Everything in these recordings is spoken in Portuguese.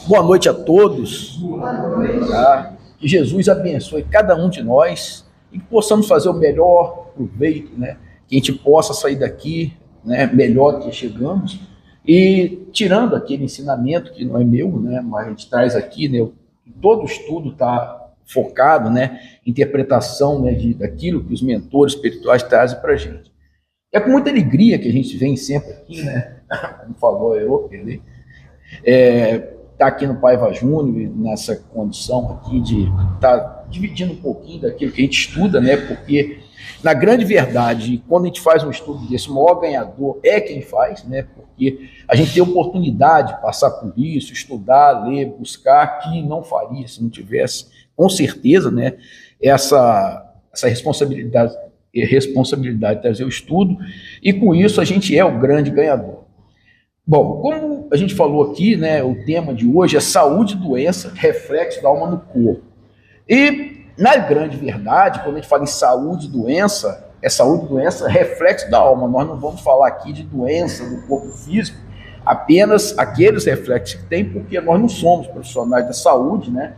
Boa noite a todos. Tá? Que Jesus abençoe cada um de nós e que possamos fazer o melhor proveito, né? Que a gente possa sair daqui, né, melhor do que chegamos e tirando aquele ensinamento que não é meu, né, mas a gente traz aqui, né, todo o estudo está focado, né, em interpretação, né, daquilo que os mentores espirituais trazem para a gente. É com muita alegria que a gente vem sempre aqui, né, como falou eu, tá aqui no Paiva Júnior, nessa condição aqui de estar dividindo um pouquinho daquilo que a gente estuda, né? Porque, na grande verdade, quando a gente faz um estudo desse, o maior ganhador é quem faz, né? Porque a gente tem oportunidade de passar por isso, estudar, ler, buscar, que não faria se não tivesse, com certeza, né? Essa responsabilidade de trazer o estudo, e com isso a gente é o grande ganhador. Bom, como a gente falou aqui, né, o tema de hoje é saúde e doença, reflexo da alma no corpo. E, na grande verdade, quando a gente fala em saúde e doença, é saúde e doença, reflexo da alma. Nós não vamos falar aqui de doença do corpo físico, apenas aqueles reflexos que tem, porque nós não somos profissionais da saúde, né,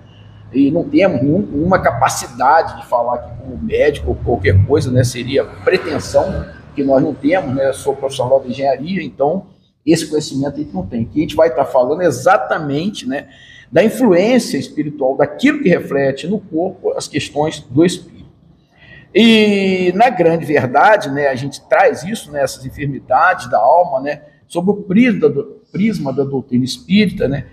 e não temos nenhuma capacidade de falar aqui como médico ou qualquer coisa, né, seria pretensão que nós não temos, né, eu sou profissional de engenharia, então esse conhecimento a gente não tem, que a gente vai estar falando exatamente, né, da influência espiritual, daquilo que reflete no corpo as questões do espírito. E, na grande verdade, né, a gente traz isso, né, essas enfermidades da alma, né, sob o prisma da doutrina espírita, né,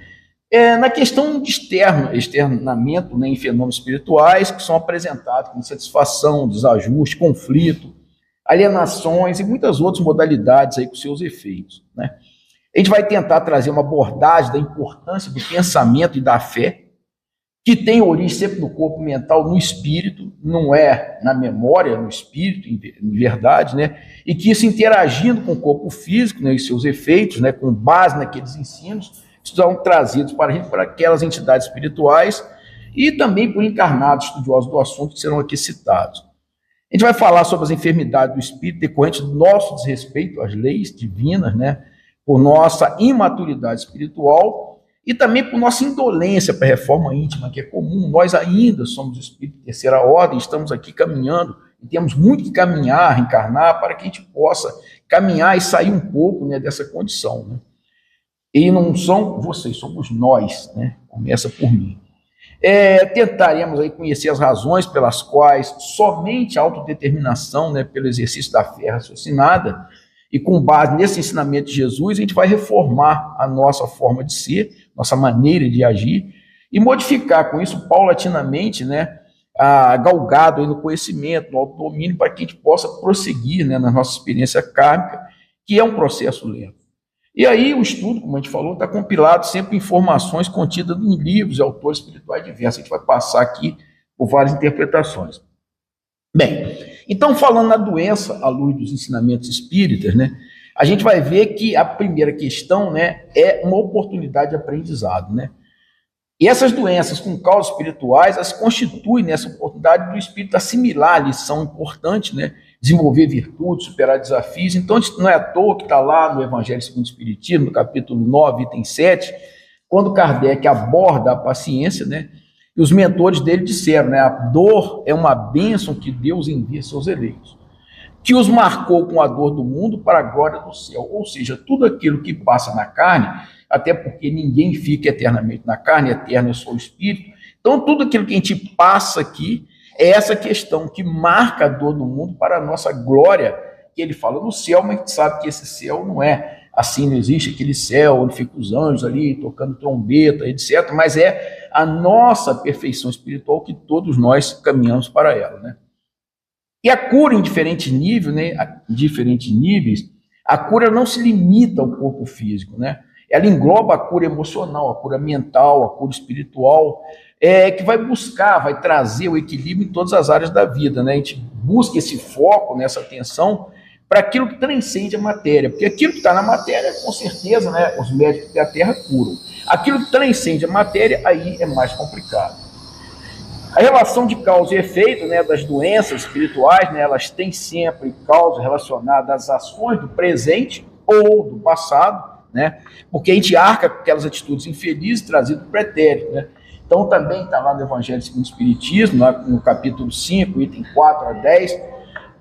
na questão de externamento, né, em fenômenos espirituais que são apresentados como insatisfação, desajuste, conflito, alienações e muitas outras modalidades aí com seus efeitos, né? A gente vai tentar trazer uma abordagem da importância do pensamento e da fé, que tem origem sempre no corpo mental, no espírito, não é na memória, no espírito, em verdade, né? E que isso interagindo com o corpo físico, né, e seus efeitos, né, com base naqueles ensinos, são trazidos para a gente, para aquelas entidades espirituais e também por encarnados estudiosos do assunto que serão aqui citados. A gente vai falar sobre as enfermidades do espírito decorrentes do nosso desrespeito às leis divinas, né? Por nossa imaturidade espiritual e também por nossa indolência para a reforma íntima, que é comum. Nós ainda somos espíritos de terceira ordem, estamos aqui caminhando e temos muito que caminhar, reencarnar, para que a gente possa caminhar e sair um pouco, né, dessa condição, né? E não são vocês, somos nós, né? Começa por mim. Tentaremos aí conhecer as razões pelas quais somente a autodeterminação, né, pelo exercício da fé raciocinada, e com base nesse ensinamento de Jesus, a gente vai reformar a nossa forma de ser, nossa maneira de agir, e modificar com isso paulatinamente, né, galgado aí no conhecimento, no autodomínio, para que a gente possa prosseguir, né, na nossa experiência kármica, que é um processo lento. E aí o estudo, como a gente falou, está compilado sempre em informações contidas em livros e autores espirituais diversos. A gente vai passar aqui por várias interpretações. Bem, então falando na doença à luz dos ensinamentos espíritas, né, a gente vai ver que a primeira questão, né, é uma oportunidade de aprendizado, né? E essas doenças com causas espirituais, elas constituem nessa oportunidade do espírito assimilar a lição importante, né? Desenvolver virtudes, superar desafios. Então, não é à toa que está lá no Evangelho segundo o Espiritismo, no capítulo 9, item 7, quando Kardec aborda a paciência, né? E os mentores dele disseram, né? A dor é uma bênção que Deus envia a seus eleitos, que os marcou com a dor do mundo para a glória do céu. Ou seja, tudo aquilo que passa na carne, até porque ninguém fica eternamente na carne, eterno é só o espírito. Então, tudo aquilo que a gente passa aqui é essa questão que marca a dor do mundo para a nossa glória, que ele fala no céu, mas a gente sabe que esse céu não é assim, não existe aquele céu onde ficam os anjos ali tocando trombeta, etc., mas é a nossa perfeição espiritual que todos nós caminhamos para ela, né? E a cura em diferentes níveis, né, diferentes níveis, a cura não se limita ao corpo físico, né? Ela engloba a cura emocional, a cura mental, a cura espiritual, que vai buscar, vai trazer o equilíbrio em todas as áreas da vida, né? A gente busca esse foco, nessa atenção, para aquilo que transcende a matéria, porque aquilo que está na matéria, com certeza, né, os médicos da Terra curam. Aquilo que transcende a matéria, aí é mais complicado. A relação de causa e efeito, né, das doenças espirituais, né, elas têm sempre causa relacionada às ações do presente ou do passado, né? Porque a gente arca com aquelas atitudes infelizes trazidas do pretérito, né? Então também está lá no Evangelho segundo o Espiritismo, no capítulo 5, item 4 a 10,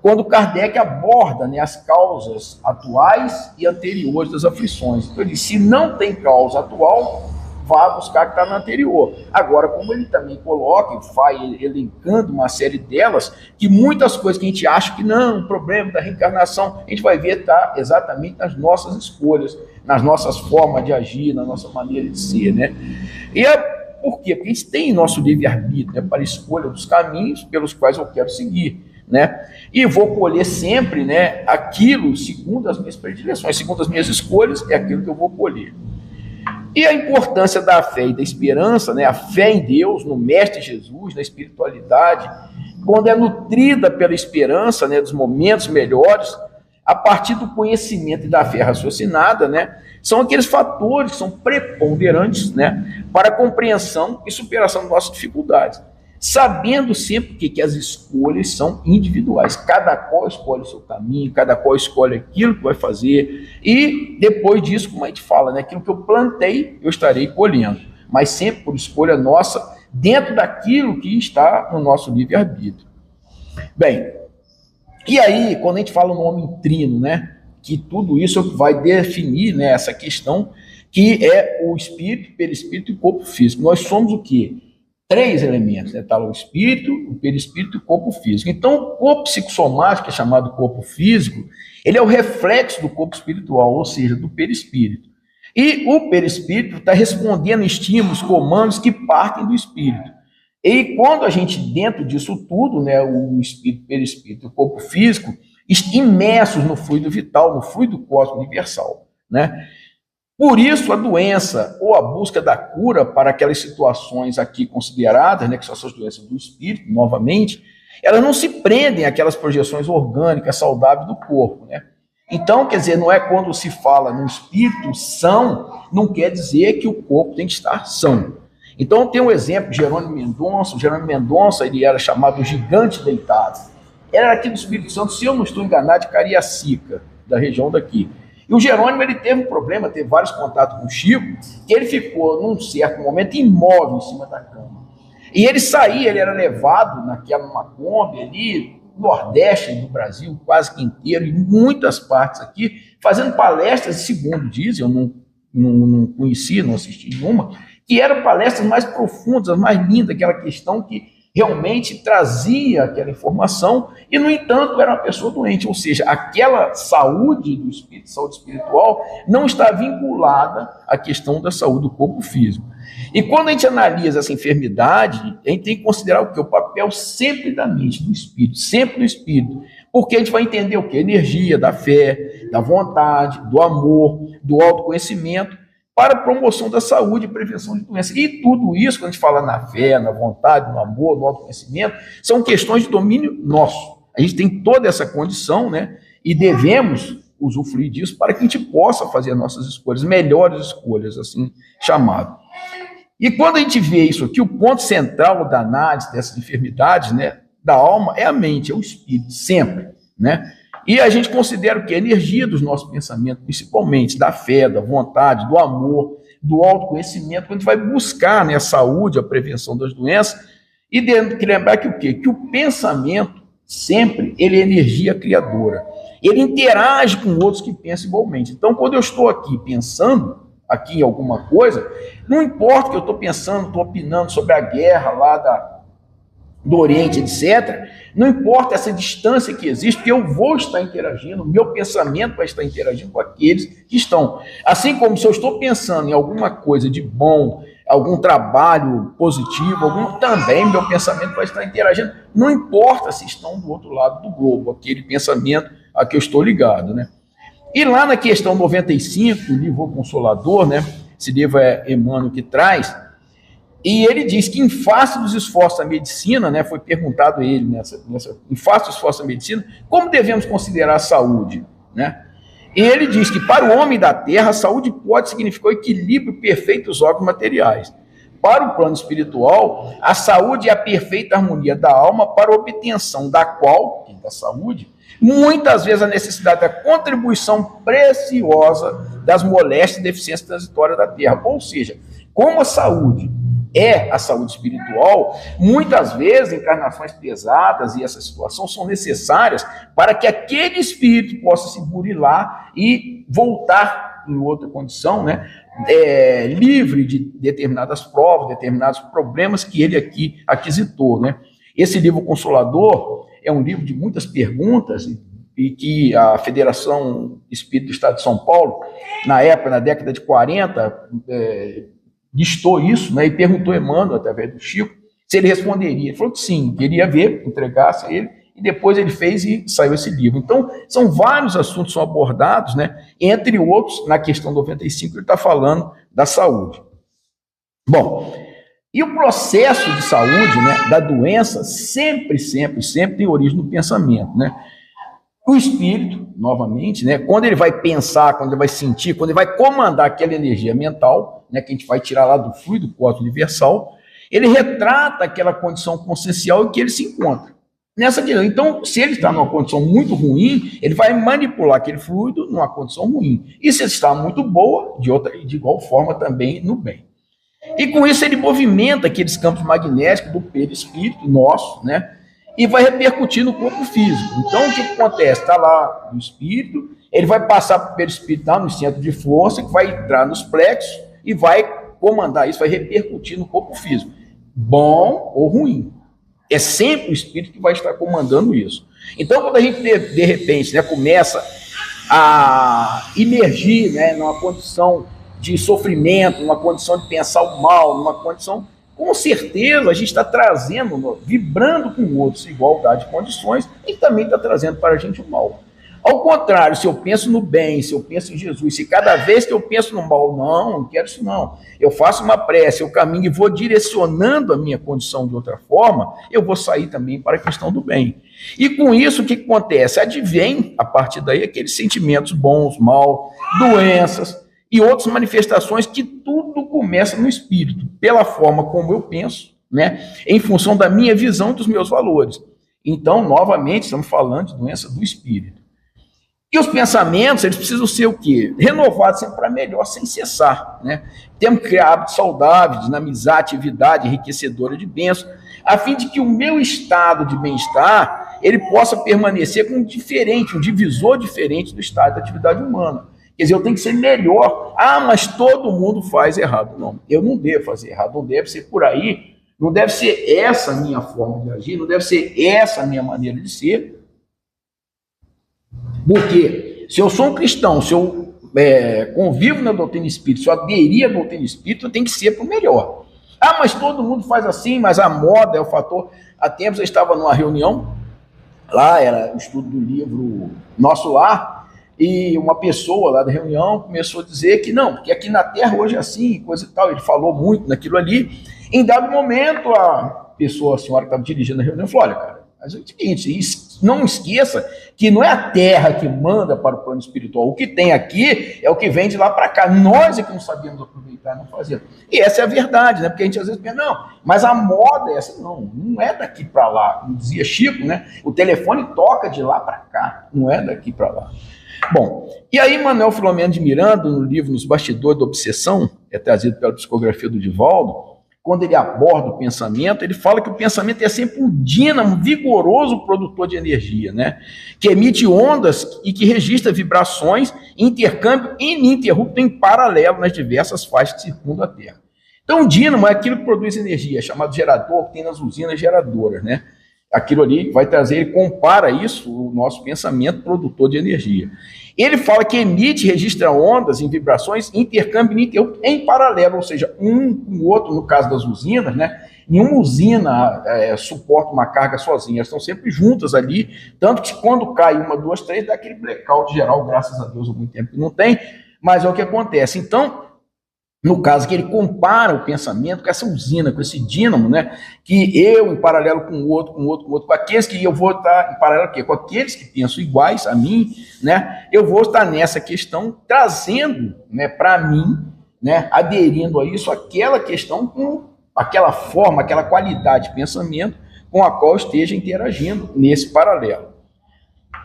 quando Kardec aborda, né, as causas atuais e anteriores das aflições. Então ele diz, se não tem causa atual, vá buscar que está na anterior. Agora, como ele também coloca, e vai elencando uma série delas, que muitas coisas que a gente acha que não, o problema da reencarnação, a gente vai ver está exatamente nas nossas escolhas, nas nossas formas de agir, na nossa maneira de ser, né? E por quê? Porque a gente tem nosso livre-arbítrio, né, para a escolha dos caminhos pelos quais eu quero seguir, né? E vou colher sempre, né, aquilo segundo as minhas predileções, segundo as minhas escolhas, é aquilo que eu vou colher. E a importância da fé e da esperança, né, a fé em Deus, no Mestre Jesus, na espiritualidade, quando é nutrida pela esperança, né, dos momentos melhores, a partir do conhecimento e da fé raciocinada, né, são aqueles fatores que são preponderantes, né, para a compreensão e superação das nossas dificuldades. Sabendo sempre que as escolhas são individuais, cada qual escolhe o seu caminho, cada qual escolhe aquilo que vai fazer, e depois disso, como a gente fala, né, aquilo que eu plantei, eu estarei colhendo, mas sempre por escolha nossa, dentro daquilo que está no nosso livre-arbítrio. Bem, e aí, quando a gente fala no homem trino, né, que tudo isso vai definir, né, essa questão, que é o espírito, perispírito e corpo físico. Nós somos o quê? 3 elementos, né? Tá lá o espírito, o perispírito e o corpo físico. Então, o corpo psicossomático, que é chamado corpo físico, ele é o reflexo do corpo espiritual, ou seja, do perispírito. E o perispírito está respondendo estímulos, comandos que partem do espírito. E quando a gente, dentro disso tudo, né, o espírito, o perispírito e o corpo físico, imersos no fluido vital, no fluido cósmico universal, né? Por isso, a doença ou a busca da cura para aquelas situações aqui consideradas, né, que são essas doenças do espírito, novamente, elas não se prendem àquelas projeções orgânicas, saudáveis do corpo, né? Então, quer dizer, não é quando se fala no espírito são, não quer dizer que o corpo tem que estar são. Então, tem um exemplo de Jerônimo Mendonça. O Jerônimo Mendonça, ele era chamado gigante deitado. Era aqui do Espírito Santo, se eu não estou enganado, de Cariacica, da região daqui. E o Jerônimo, ele teve um problema, teve vários contatos com o Chico, que ele ficou, num certo momento, imóvel em cima da cama. E ele saía, ele era levado numa Kombi ali, no Nordeste do Brasil, quase que inteiro, em muitas partes aqui, fazendo palestras, segundo dizem, eu não conheci, não assisti nenhuma, que eram palestras mais profundas, as mais lindas, aquela questão que realmente trazia aquela informação e, no entanto, era uma pessoa doente, ou seja, aquela saúde do espírito, saúde espiritual, não está vinculada à questão da saúde do corpo físico. E quando a gente analisa essa enfermidade, a gente tem que considerar o quê? O papel sempre da mente, do espírito, sempre do espírito, porque a gente vai entender o quê? A energia da fé, da vontade, do amor, do autoconhecimento, para a promoção da saúde e prevenção de doenças. E tudo isso, quando a gente fala na fé, na vontade, no amor, no autoconhecimento, são questões de domínio nosso. A gente tem toda essa condição, né? E devemos usufruir disso para que a gente possa fazer as nossas escolhas, melhores escolhas, assim chamado. E quando a gente vê isso aqui, o ponto central da análise dessas enfermidades, né, da alma, é a mente, é o espírito, sempre, né? E a gente considera o que? A energia dos nossos pensamentos, principalmente da fé, da vontade, do amor, do autoconhecimento, quando a gente vai buscar, né, a saúde, a prevenção das doenças, e que lembrar que o quê? Que o pensamento, sempre, ele é energia criadora. Ele interage com outros que pensam igualmente. Então, quando eu estou aqui pensando aqui em alguma coisa, não importa que eu estou pensando, estou opinando sobre a guerra lá do Oriente, etc., não importa essa distância que existe, porque eu vou estar interagindo, meu pensamento vai estar interagindo com aqueles que estão. Assim como se eu estou pensando em alguma coisa de bom, algum trabalho positivo, também meu pensamento vai estar interagindo, não importa se estão do outro lado do globo, aquele pensamento a que eu estou ligado, né? E lá na questão 95, do livro Consolador, né? Esse livro é Emmanuel que traz, e ele diz que em face dos esforços da medicina, né, foi perguntado a ele, em face dos esforços da medicina, como devemos considerar a saúde, né? E ele diz que para o homem da terra, a saúde pode significar o equilíbrio perfeito dos órgãos materiais. Para o plano espiritual, a saúde é a perfeita harmonia da alma para a obtenção da qual, da saúde, muitas vezes a necessidade da contribuição preciosa das moléstias e deficiências transitórias da Terra. Ou seja, como a saúde é a saúde espiritual, muitas vezes encarnações pesadas e essa situação são necessárias para que aquele espírito possa se burilar e voltar em outra condição, né, livre de determinadas provas, determinados problemas que ele aqui aquisitou, né. Esse livro Consolador é um livro de muitas perguntas e que a Federação Espírita do Estado de São Paulo, na época, na década de 40, listou isso, né, e perguntou a Emmanuel, através do Chico, se ele responderia. Ele falou que sim, queria ver, entregasse a ele, e depois ele fez e saiu esse livro. Então, são vários assuntos que são abordados, né, entre outros, na questão 95, ele está falando da saúde. Bom, e o processo de saúde, né, da doença, sempre tem origem no pensamento, né? O espírito, novamente, né, quando ele vai pensar, quando ele vai sentir, quando ele vai comandar aquela energia mental, né, que a gente vai tirar lá do fluido cósmico universal, ele retrata aquela condição consciencial em que ele se encontra. Nessa direção. Então, se ele está numa condição muito ruim, ele vai manipular aquele fluido numa condição ruim. E se ele está muito boa, de igual forma também no bem. E com isso ele movimenta aqueles campos magnéticos do perispírito nosso, né? E vai repercutir no corpo físico. Então, o que acontece? Está lá no espírito, ele vai passar para o perispírito lá no centro de força, que vai entrar nos plexos e vai comandar isso, vai repercutir no corpo físico. Bom ou ruim. É sempre o espírito que vai estar comandando isso. Então, quando a gente, de repente, né, começa a emergir, né, numa condição de sofrimento, numa condição de pensar o mal, numa condição... Com certeza, a gente está trazendo, vibrando com outros, igualdade de condições, e também está trazendo para a gente o mal. Ao contrário, se eu penso no bem, se eu penso em Jesus, se cada vez que eu penso no mal, não quero isso não, eu faço uma prece, eu caminho e vou direcionando a minha condição de outra forma, eu vou sair também para a questão do bem. E com isso, o que acontece? Advém, a partir daí, aqueles sentimentos bons, mal, doenças, e outras manifestações que tudo começa no espírito, pela forma como eu penso, né, em função da minha visão dos meus valores. Então, novamente, estamos falando de doença do espírito. E os pensamentos, eles precisam ser o quê? Renovados sempre para melhor, sem cessar, né? Temos que criar hábitos saudáveis, dinamizar a atividade enriquecedora de bênçãos, a fim de que o meu estado de bem-estar, ele possa permanecer com um divisor diferente do estado da atividade humana. Quer dizer, eu tenho que ser melhor. Ah, mas todo mundo faz errado. Não, eu não devo fazer errado, não deve ser por aí, não deve ser essa a minha forma de agir, não deve ser essa a minha maneira de ser. Porque se eu sou um cristão, se eu convivo na doutrina espírita, se eu aderir à doutrina espírita, eu tenho que ser para o melhor. Ah, mas todo mundo faz assim, mas a moda é o fator. Há tempos eu estava numa reunião, lá era o estudo do livro Nosso Lar, e uma pessoa lá da reunião começou a dizer que não, porque aqui na Terra hoje é assim, coisa e tal. Ele falou muito naquilo ali. Em dado momento, a senhora que estava dirigindo a reunião, falou: olha, cara, mas é o seguinte, não esqueça que não é a Terra que manda para o plano espiritual. O que tem aqui é o que vem de lá para cá. Nós é que não sabemos aproveitar, não fazemos. E essa é a verdade, né? Porque a gente às vezes pensa, não, mas a moda é essa. Não é daqui para lá. Como dizia Chico, né? O telefone toca de lá para cá, não é daqui para lá. Bom, e aí Manuel Filomeno de Miranda, no livro Nos Bastidores da Obsessão, é trazido pela psicografia do Divaldo, quando ele aborda o pensamento, ele fala que o pensamento é sempre um dínamo vigoroso produtor de energia, né? Que emite ondas e que registra vibrações, intercâmbio ininterrupto em paralelo nas diversas faixas que circundam a Terra. Então, o dínamo é aquilo que produz energia, chamado gerador, que tem nas usinas geradoras, né? Aquilo ali vai trazer, ele compara isso, o nosso pensamento produtor de energia. Ele fala que emite, registra ondas em vibrações, intercâmbio ininterrupto em paralelo, ou seja, um com o outro, no caso das usinas, né? Nenhuma usina suporta uma carga sozinha, elas estão sempre juntas ali, tanto que quando cai uma, duas, três, dá aquele blackout geral, graças a Deus, há muito tempo que não tem, mas é o que acontece. Então, no caso que ele compara o pensamento com essa usina, com esse dínamo, né? Que eu, em paralelo com o outro, com aqueles que eu vou estar em paralelo com aqueles que pensam iguais a mim, né? Eu vou estar nessa questão trazendo, né, para mim, né, aderindo a isso, aquela questão com aquela forma, aquela qualidade de pensamento com a qual esteja interagindo nesse paralelo.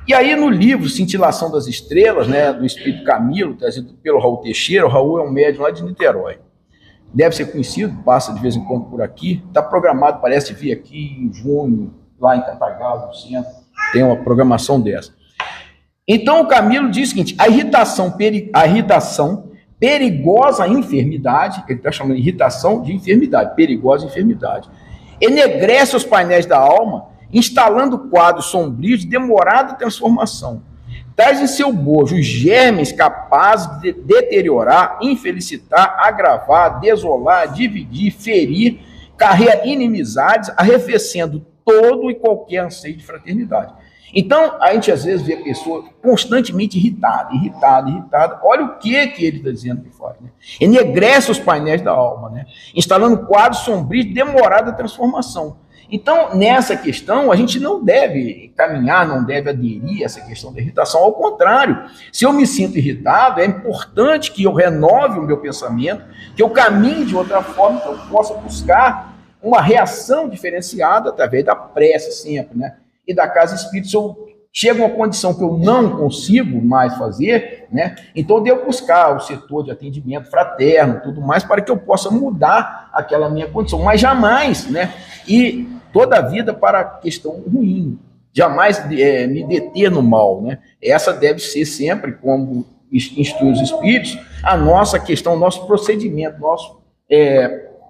E aí no livro Cintilação das Estrelas, né, do Espírito Camilo, trazido pelo Raul Teixeira, o Raul é um médium lá de Niterói, deve ser conhecido, passa de vez em quando por aqui, está programado, parece vir aqui em junho, lá em Cantagalo, no centro, tem uma programação dessa. Então o Camilo diz o seguinte: a irritação perigosa enfermidade, ele está chamando de irritação de enfermidade, perigosa enfermidade, enegrece os painéis da alma, instalando quadros sombrios de demorada transformação. Traz em seu bojo os germes capazes de deteriorar, infelicitar, agravar, desolar, dividir, ferir, carregar inimizades, arrefecendo todo e qualquer anseio de fraternidade. Então, a gente às vezes vê a pessoa constantemente irritada. Olha o que ele está dizendo que faz, né? Enegrece os painéis da alma, né? Instalando quadros sombrios de demorada transformação. Então, nessa questão, a gente não deve caminhar, não deve aderir a essa questão da irritação. Ao contrário, se eu me sinto irritado, é importante que eu renove o meu pensamento, que eu caminhe de outra forma, que eu possa buscar uma reação diferenciada através da prece sempre, né? E da casa espírita. Se eu chego a uma condição que eu não consigo mais fazer, né? Então eu devo buscar o setor de atendimento fraterno, tudo mais, para que eu possa mudar aquela minha condição, mas jamais, né? E toda a vida para a questão ruim, jamais me deter no mal, né? Essa deve ser sempre, como instrui os espíritos, a nossa questão, nosso procedimento,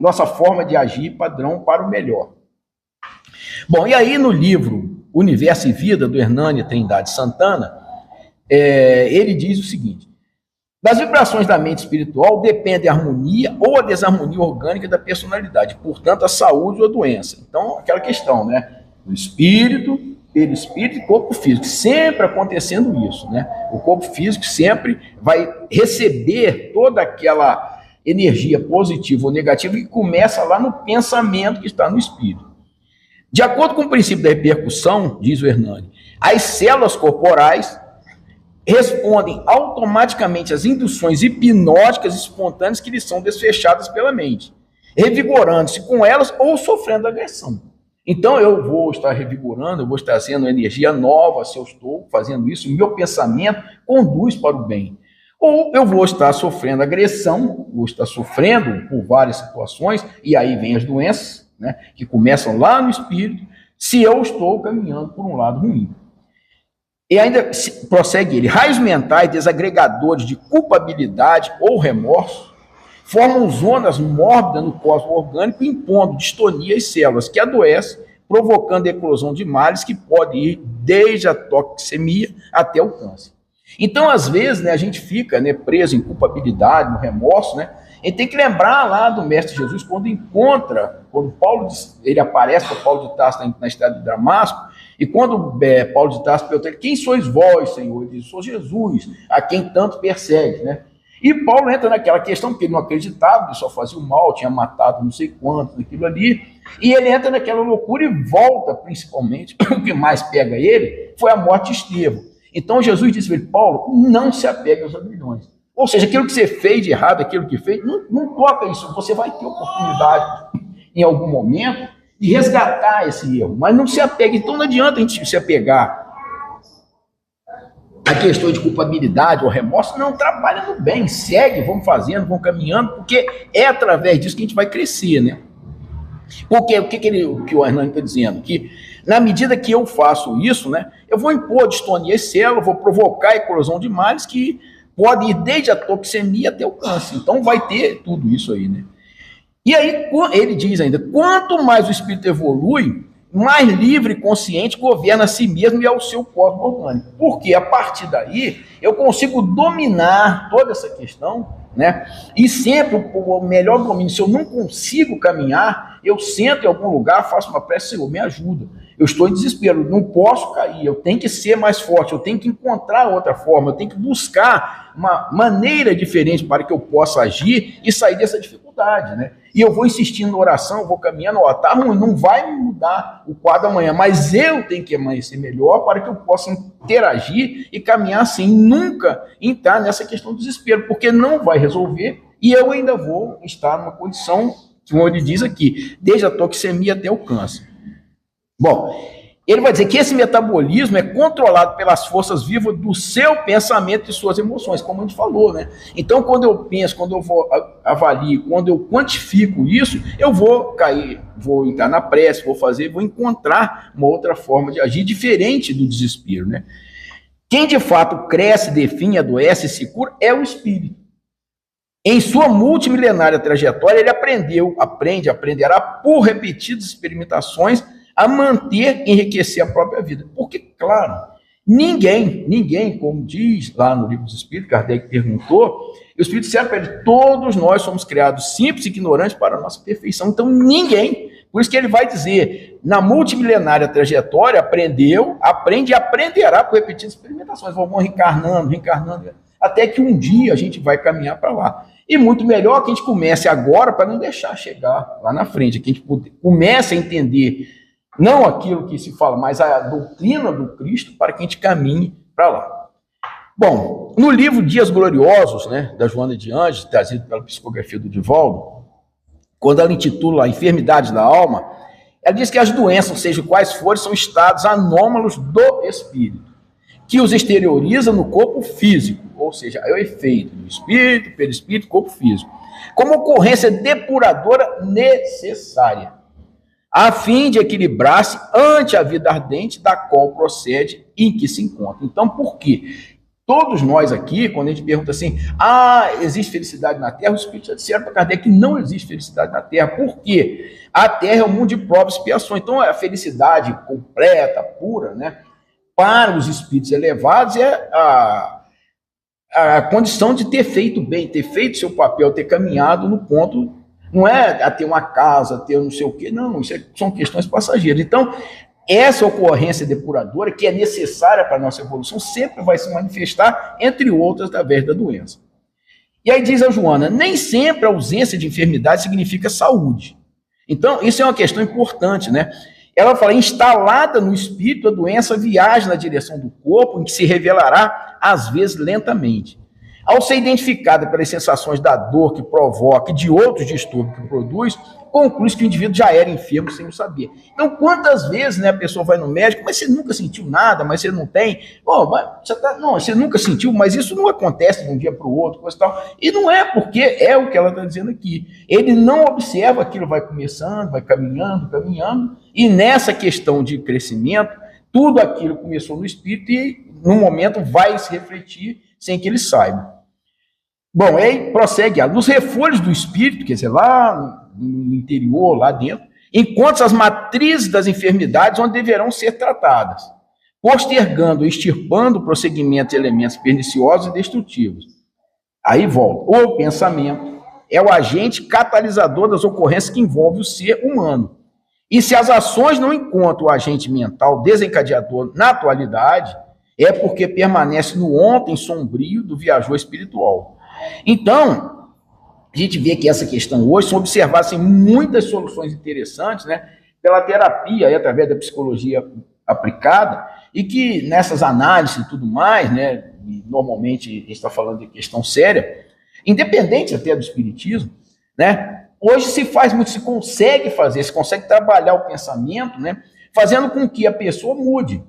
nossa forma de agir padrão para o melhor. Bom, e aí no livro Universo e Vida, do Hernani Trindade Santana, ele diz o seguinte: das vibrações da mente espiritual depende a harmonia ou a desarmonia orgânica da personalidade, portanto, a saúde ou a doença. Então, aquela questão, né? Do espírito, perispírito e corpo físico, sempre acontecendo isso, né? O corpo físico sempre vai receber toda aquela energia positiva ou negativa que começa lá no pensamento que está no espírito. De acordo com o princípio da repercussão, diz o Hernani, as células corporais respondem automaticamente às induções hipnóticas espontâneas que lhes são desfechadas pela mente, revigorando-se com elas ou sofrendo agressão. Então eu vou estar revigorando, eu vou estar trazendo energia nova, se eu estou fazendo isso, meu pensamento conduz para o bem. Ou eu vou estar sofrendo agressão, vou estar sofrendo por várias situações, e aí vem as doenças, né, que começam lá no espírito, se eu estou caminhando por um lado ruim. E ainda prossegue ele: raios mentais desagregadores de culpabilidade ou remorso formam zonas mórbidas no cosmos orgânico, impondo distonia às células que adoecem, provocando a eclosão de males que pode ir desde a toxemia até o câncer. Então, às vezes, né, a gente fica, né, preso em culpabilidade, no remorso, né? A gente tem que lembrar lá do Mestre Jesus, quando Paulo, ele aparece para Paulo de Tarso na estrada de Damasco, e quando Paulo de Tarso pergunta ele: quem sois vós, Senhor? Ele diz: sou Jesus, a quem tanto persegue, né? E Paulo entra naquela questão, porque ele não acreditava, ele só fazia o mal, tinha matado não sei quantos, aquilo ali, e ele entra naquela loucura e volta, principalmente, o que mais pega ele foi a morte de Estevão. Então Jesus disse para ele: Paulo, não se apegue aos aguilhões. Ou seja, aquilo que você fez de errado, aquilo que fez, não toca isso. Você vai ter oportunidade, em algum momento, de resgatar esse erro, mas não se apegue. Então não adianta a gente se apegar a questão de culpabilidade ou remorso, não, trabalha no bem, segue, vamos fazendo, vamos caminhando, porque é através disso que a gente vai crescer, né? Porque o que o Hernani está dizendo? Que na medida que eu faço isso, né, eu vou impor distonia às células, vou provocar a eclosão de males que pode ir desde a toxemia até o câncer. Então vai ter tudo isso aí, né? E aí ele diz ainda: quanto mais o espírito evolui, mais livre e consciente governa a si mesmo e ao seu corpo orgânico. Porque a partir daí eu consigo dominar toda essa questão, né? E sempre o melhor domínio. Se eu não consigo caminhar, eu sento em algum lugar, faço uma prece: Senhor, me ajuda. Eu estou em desespero, não posso cair, eu tenho que ser mais forte, eu tenho que encontrar outra forma, eu tenho que buscar uma maneira diferente para que eu possa agir e sair dessa dificuldade, né? E eu vou insistindo na oração, eu vou caminhando, ó, tá ruim, não vai mudar o quadro amanhã, mas eu tenho que amanhecer melhor para que eu possa interagir e caminhar assim, nunca entrar nessa questão do desespero, porque não vai resolver e eu ainda vou estar numa condição, como ele diz aqui, desde a toxemia até o câncer. Bom, Ele vai dizer que esse metabolismo é controlado pelas forças vivas do seu pensamento e suas emoções, como a gente falou, né? Então, quando eu penso, quando eu avalio, quando eu quantifico isso, eu vou cair, vou entrar na prece, vou encontrar uma outra forma de agir diferente do desespero, né? Quem de fato cresce, define, adoece e se cura é o espírito. Em sua multimilenária trajetória, ele aprenderá por repetidas experimentações a manter e enriquecer a própria vida. Porque, claro, ninguém, como diz lá no Livro dos Espíritos, Kardec perguntou, e o Espírito serve para ele, todos nós somos criados simples e ignorantes para a nossa perfeição. Então, ninguém, por isso que ele vai dizer, na multimilenária trajetória, aprende e aprenderá por repetidas experimentações. Vamos reencarnando, até que um dia a gente vai caminhar para lá. E muito melhor que a gente comece agora para não deixar chegar lá na frente, que a gente comece a entender não aquilo que se fala, mas a doutrina do Cristo para que a gente caminhe para lá. Bom, no livro Dias Gloriosos, né, da Joana de Anjos, trazido pela psicografia do Divaldo, quando ela intitula A Enfermidade da Alma, ela diz que as doenças, seja quais forem, são estados anômalos do espírito, que os exterioriza no corpo físico, ou seja, é o efeito do espírito, perispírito, corpo físico, como ocorrência depuradora necessária, a fim de equilibrar-se ante a vida ardente da qual procede e em que se encontra. Então, por quê? Todos nós aqui, quando a gente pergunta assim, existe felicidade na Terra, os Espíritos já disseram para Kardec que não existe felicidade na Terra. Por quê? A Terra é um mundo de provas e expiações. Então, a felicidade completa, pura, né, para os Espíritos elevados é a condição de ter feito bem, ter feito seu papel, ter caminhado no ponto. Não é a ter uma casa, ter não sei o quê, não, isso são questões passageiras. Então, essa ocorrência depuradora, que é necessária para a nossa evolução, sempre vai se manifestar, entre outras, através da doença. E aí diz a Joana, nem sempre a ausência de enfermidade significa saúde. Então, isso é uma questão importante, né? Ela fala, instalada no espírito, a doença viaja na direção do corpo, em que se revelará, às vezes, lentamente. Ao ser identificada pelas sensações da dor que provoca e de outros distúrbios que produz, conclui que o indivíduo já era enfermo sem o saber. Então, quantas vezes, né, a pessoa vai no médico, mas você nunca sentiu nada, mas você não tem. Você nunca sentiu, mas isso não acontece de um dia para o outro, coisa e tal. E não é porque é o que ela está dizendo aqui. Ele não observa aquilo, vai começando, vai caminhando, e nessa questão de crescimento, tudo aquilo começou no espírito e, no momento, vai se refletir sem que ele saiba. Bom, aí prossegue, nos refolhos do espírito, quer dizer, lá no interior, lá dentro, encontra as matrizes das enfermidades onde deverão ser tratadas, postergando, extirpando o prosseguimento de elementos perniciosos e destrutivos. Aí volta, o pensamento é o agente catalisador das ocorrências que envolvem o ser humano. E se as ações não encontram o agente mental desencadeador na atualidade, é porque permanece no ontem sombrio do viajor espiritual. Então, a gente vê que essa questão hoje são observadas muitas soluções interessantes, né, pela terapia, através da psicologia aplicada, e que nessas análises e tudo mais, né, normalmente a gente está falando de questão séria, independente até do espiritismo, né, hoje se faz muito, se consegue trabalhar o pensamento, né, fazendo com que a pessoa mude.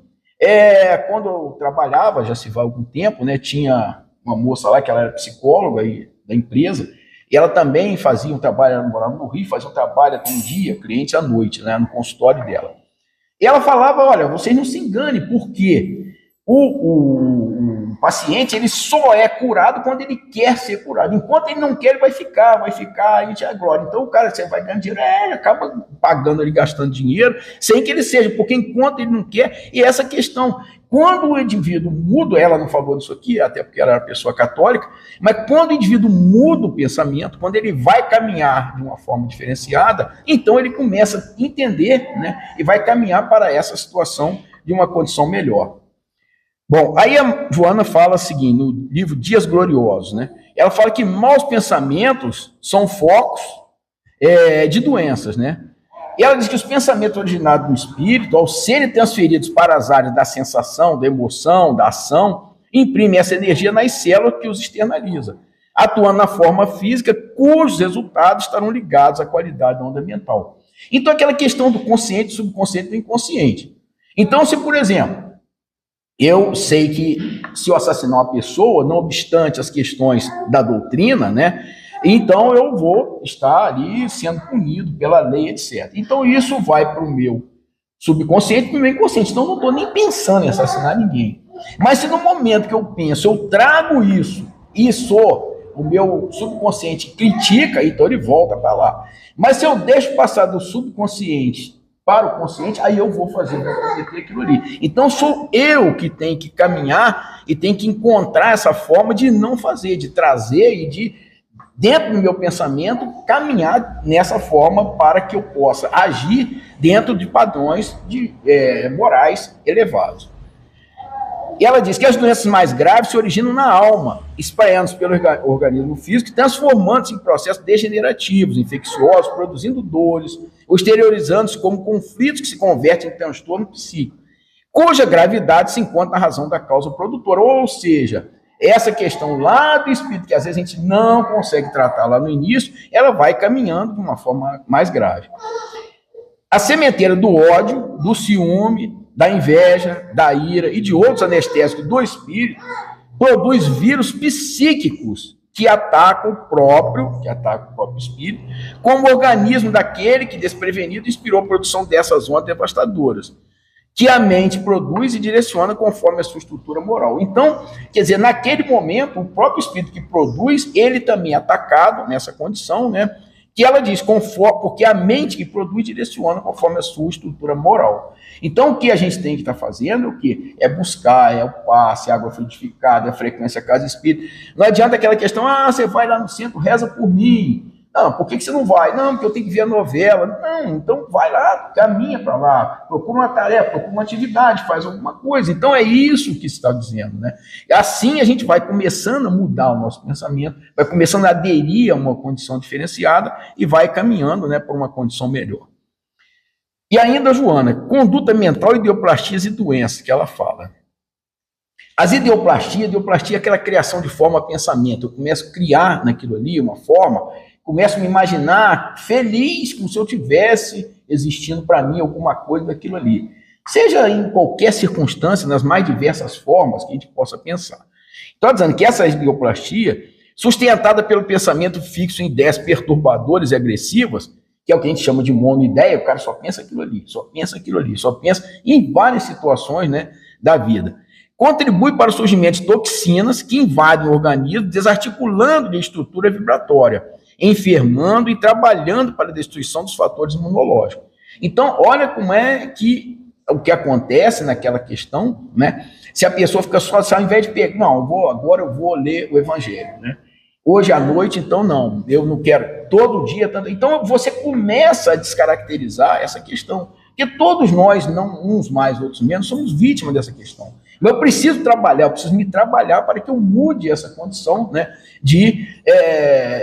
Quando eu trabalhava, já se vai algum tempo, né, tinha uma moça lá que ela era psicóloga da empresa, e ela também fazia um trabalho, ela morava no Rio, fazia um trabalho até um dia, cliente à noite, né, no consultório dela. E ela falava, olha, vocês não se enganem, porque o paciente, ele só é curado quando ele quer ser curado. Enquanto ele não quer, ele vai ficar, a gente é glória. Então o cara, você vai ganhando dinheiro, acaba pagando ali, gastando dinheiro, sem que ele seja, porque enquanto ele não quer, e essa questão, quando o indivíduo muda, ela não falou disso aqui, até porque ela era pessoa católica, mas quando o indivíduo muda o pensamento, quando ele vai caminhar de uma forma diferenciada, então ele começa a entender, né, e vai caminhar para essa situação de uma condição melhor. Bom, aí a Joana fala o seguinte, no livro Dias Gloriosos, né? Ela fala que maus pensamentos são focos de doenças, né? E ela diz que os pensamentos originados no espírito, ao serem transferidos para as áreas da sensação, da emoção, da ação, imprimem essa energia nas células que os externaliza, atuando na forma física, cujos resultados estarão ligados à qualidade da onda mental. Então, aquela questão do consciente, subconsciente e do inconsciente. Então, se, por exemplo, eu sei que se eu assassinar uma pessoa, não obstante as questões da doutrina, né, então eu vou estar ali sendo punido pela lei, etc. Então isso vai para o meu subconsciente e para o meu inconsciente. Então eu não estou nem pensando em assassinar ninguém. Mas se no momento que eu penso, eu trago isso e o meu subconsciente critica, então ele volta para lá. Mas se eu deixo passar do subconsciente para o consciente, aí eu vou cometer aquilo ali. Então sou eu que tenho que caminhar e tenho que encontrar essa forma de não fazer, de trazer e de, dentro do meu pensamento, caminhar nessa forma para que eu possa agir dentro de padrões morais elevados. E ela diz que as doenças mais graves se originam na alma, espalhando-se pelo organismo físico e transformando-se em processos degenerativos, infecciosos, produzindo dores, ou exteriorizando-se como conflitos que se convertem em transtorno psíquico, cuja gravidade se encontra na razão da causa produtora. Ou seja, essa questão lá do espírito, que às vezes a gente não consegue tratar lá no início, ela vai caminhando de uma forma mais grave. A sementeira do ódio, do ciúme, da inveja, da ira e de outros anestésicos do espírito produz vírus psíquicos que atacam o próprio espírito, como o organismo daquele que, desprevenido, inspirou a produção dessas ondas devastadoras, que a mente produz e direciona conforme a sua estrutura moral. Então, quer dizer, naquele momento, o próprio espírito que produz, ele também é atacado nessa condição, né? Que ela diz, porque a mente que produz direciona conforme a sua estrutura moral. Então, o que a gente tem que estar fazendo, o quê? É buscar, é o passe, a água frutificada, a frequência casa espírita. Não adianta aquela questão, você vai lá no centro, reza por mim. Não, por que você não vai? Não, porque eu tenho que ver a novela. Não, então vai lá, caminha para lá, procura uma tarefa, procura uma atividade, faz alguma coisa. Então é isso que está dizendo, né? Assim a gente vai começando a mudar o nosso pensamento, vai começando a aderir a uma condição diferenciada e vai caminhando, né, para uma condição melhor. E ainda, Joana, conduta mental, idioplastias e doenças, que ela fala. As ideoplastia é aquela criação de forma a pensamento. Eu começo a criar naquilo ali uma forma, começo a me imaginar feliz, como se eu tivesse existindo para mim alguma coisa daquilo ali. Seja em qualquer circunstância, nas mais diversas formas que a gente possa pensar. Estou dizendo que essa ideoplastia, sustentada pelo pensamento fixo em ideias perturbadoras e agressivas, que é o que a gente chama de monoideia, o cara só pensa aquilo ali, só pensa aquilo ali, só pensa em várias situações, né, da vida. Contribui para o surgimento de toxinas que invadem o organismo, desarticulando a estrutura vibratória, enfermando e trabalhando para a destruição dos fatores imunológicos. Então, olha como é que o que acontece naquela questão, né? Se a pessoa fica só, ao invés de pegar, não, agora eu vou ler o Evangelho, né? Hoje à noite, então, não, eu não quero todo dia. Então, você começa a descaracterizar essa questão, porque todos nós, não uns mais, outros menos, somos vítimas dessa questão. Eu preciso trabalhar, eu preciso me trabalhar para que eu mude essa condição, né, de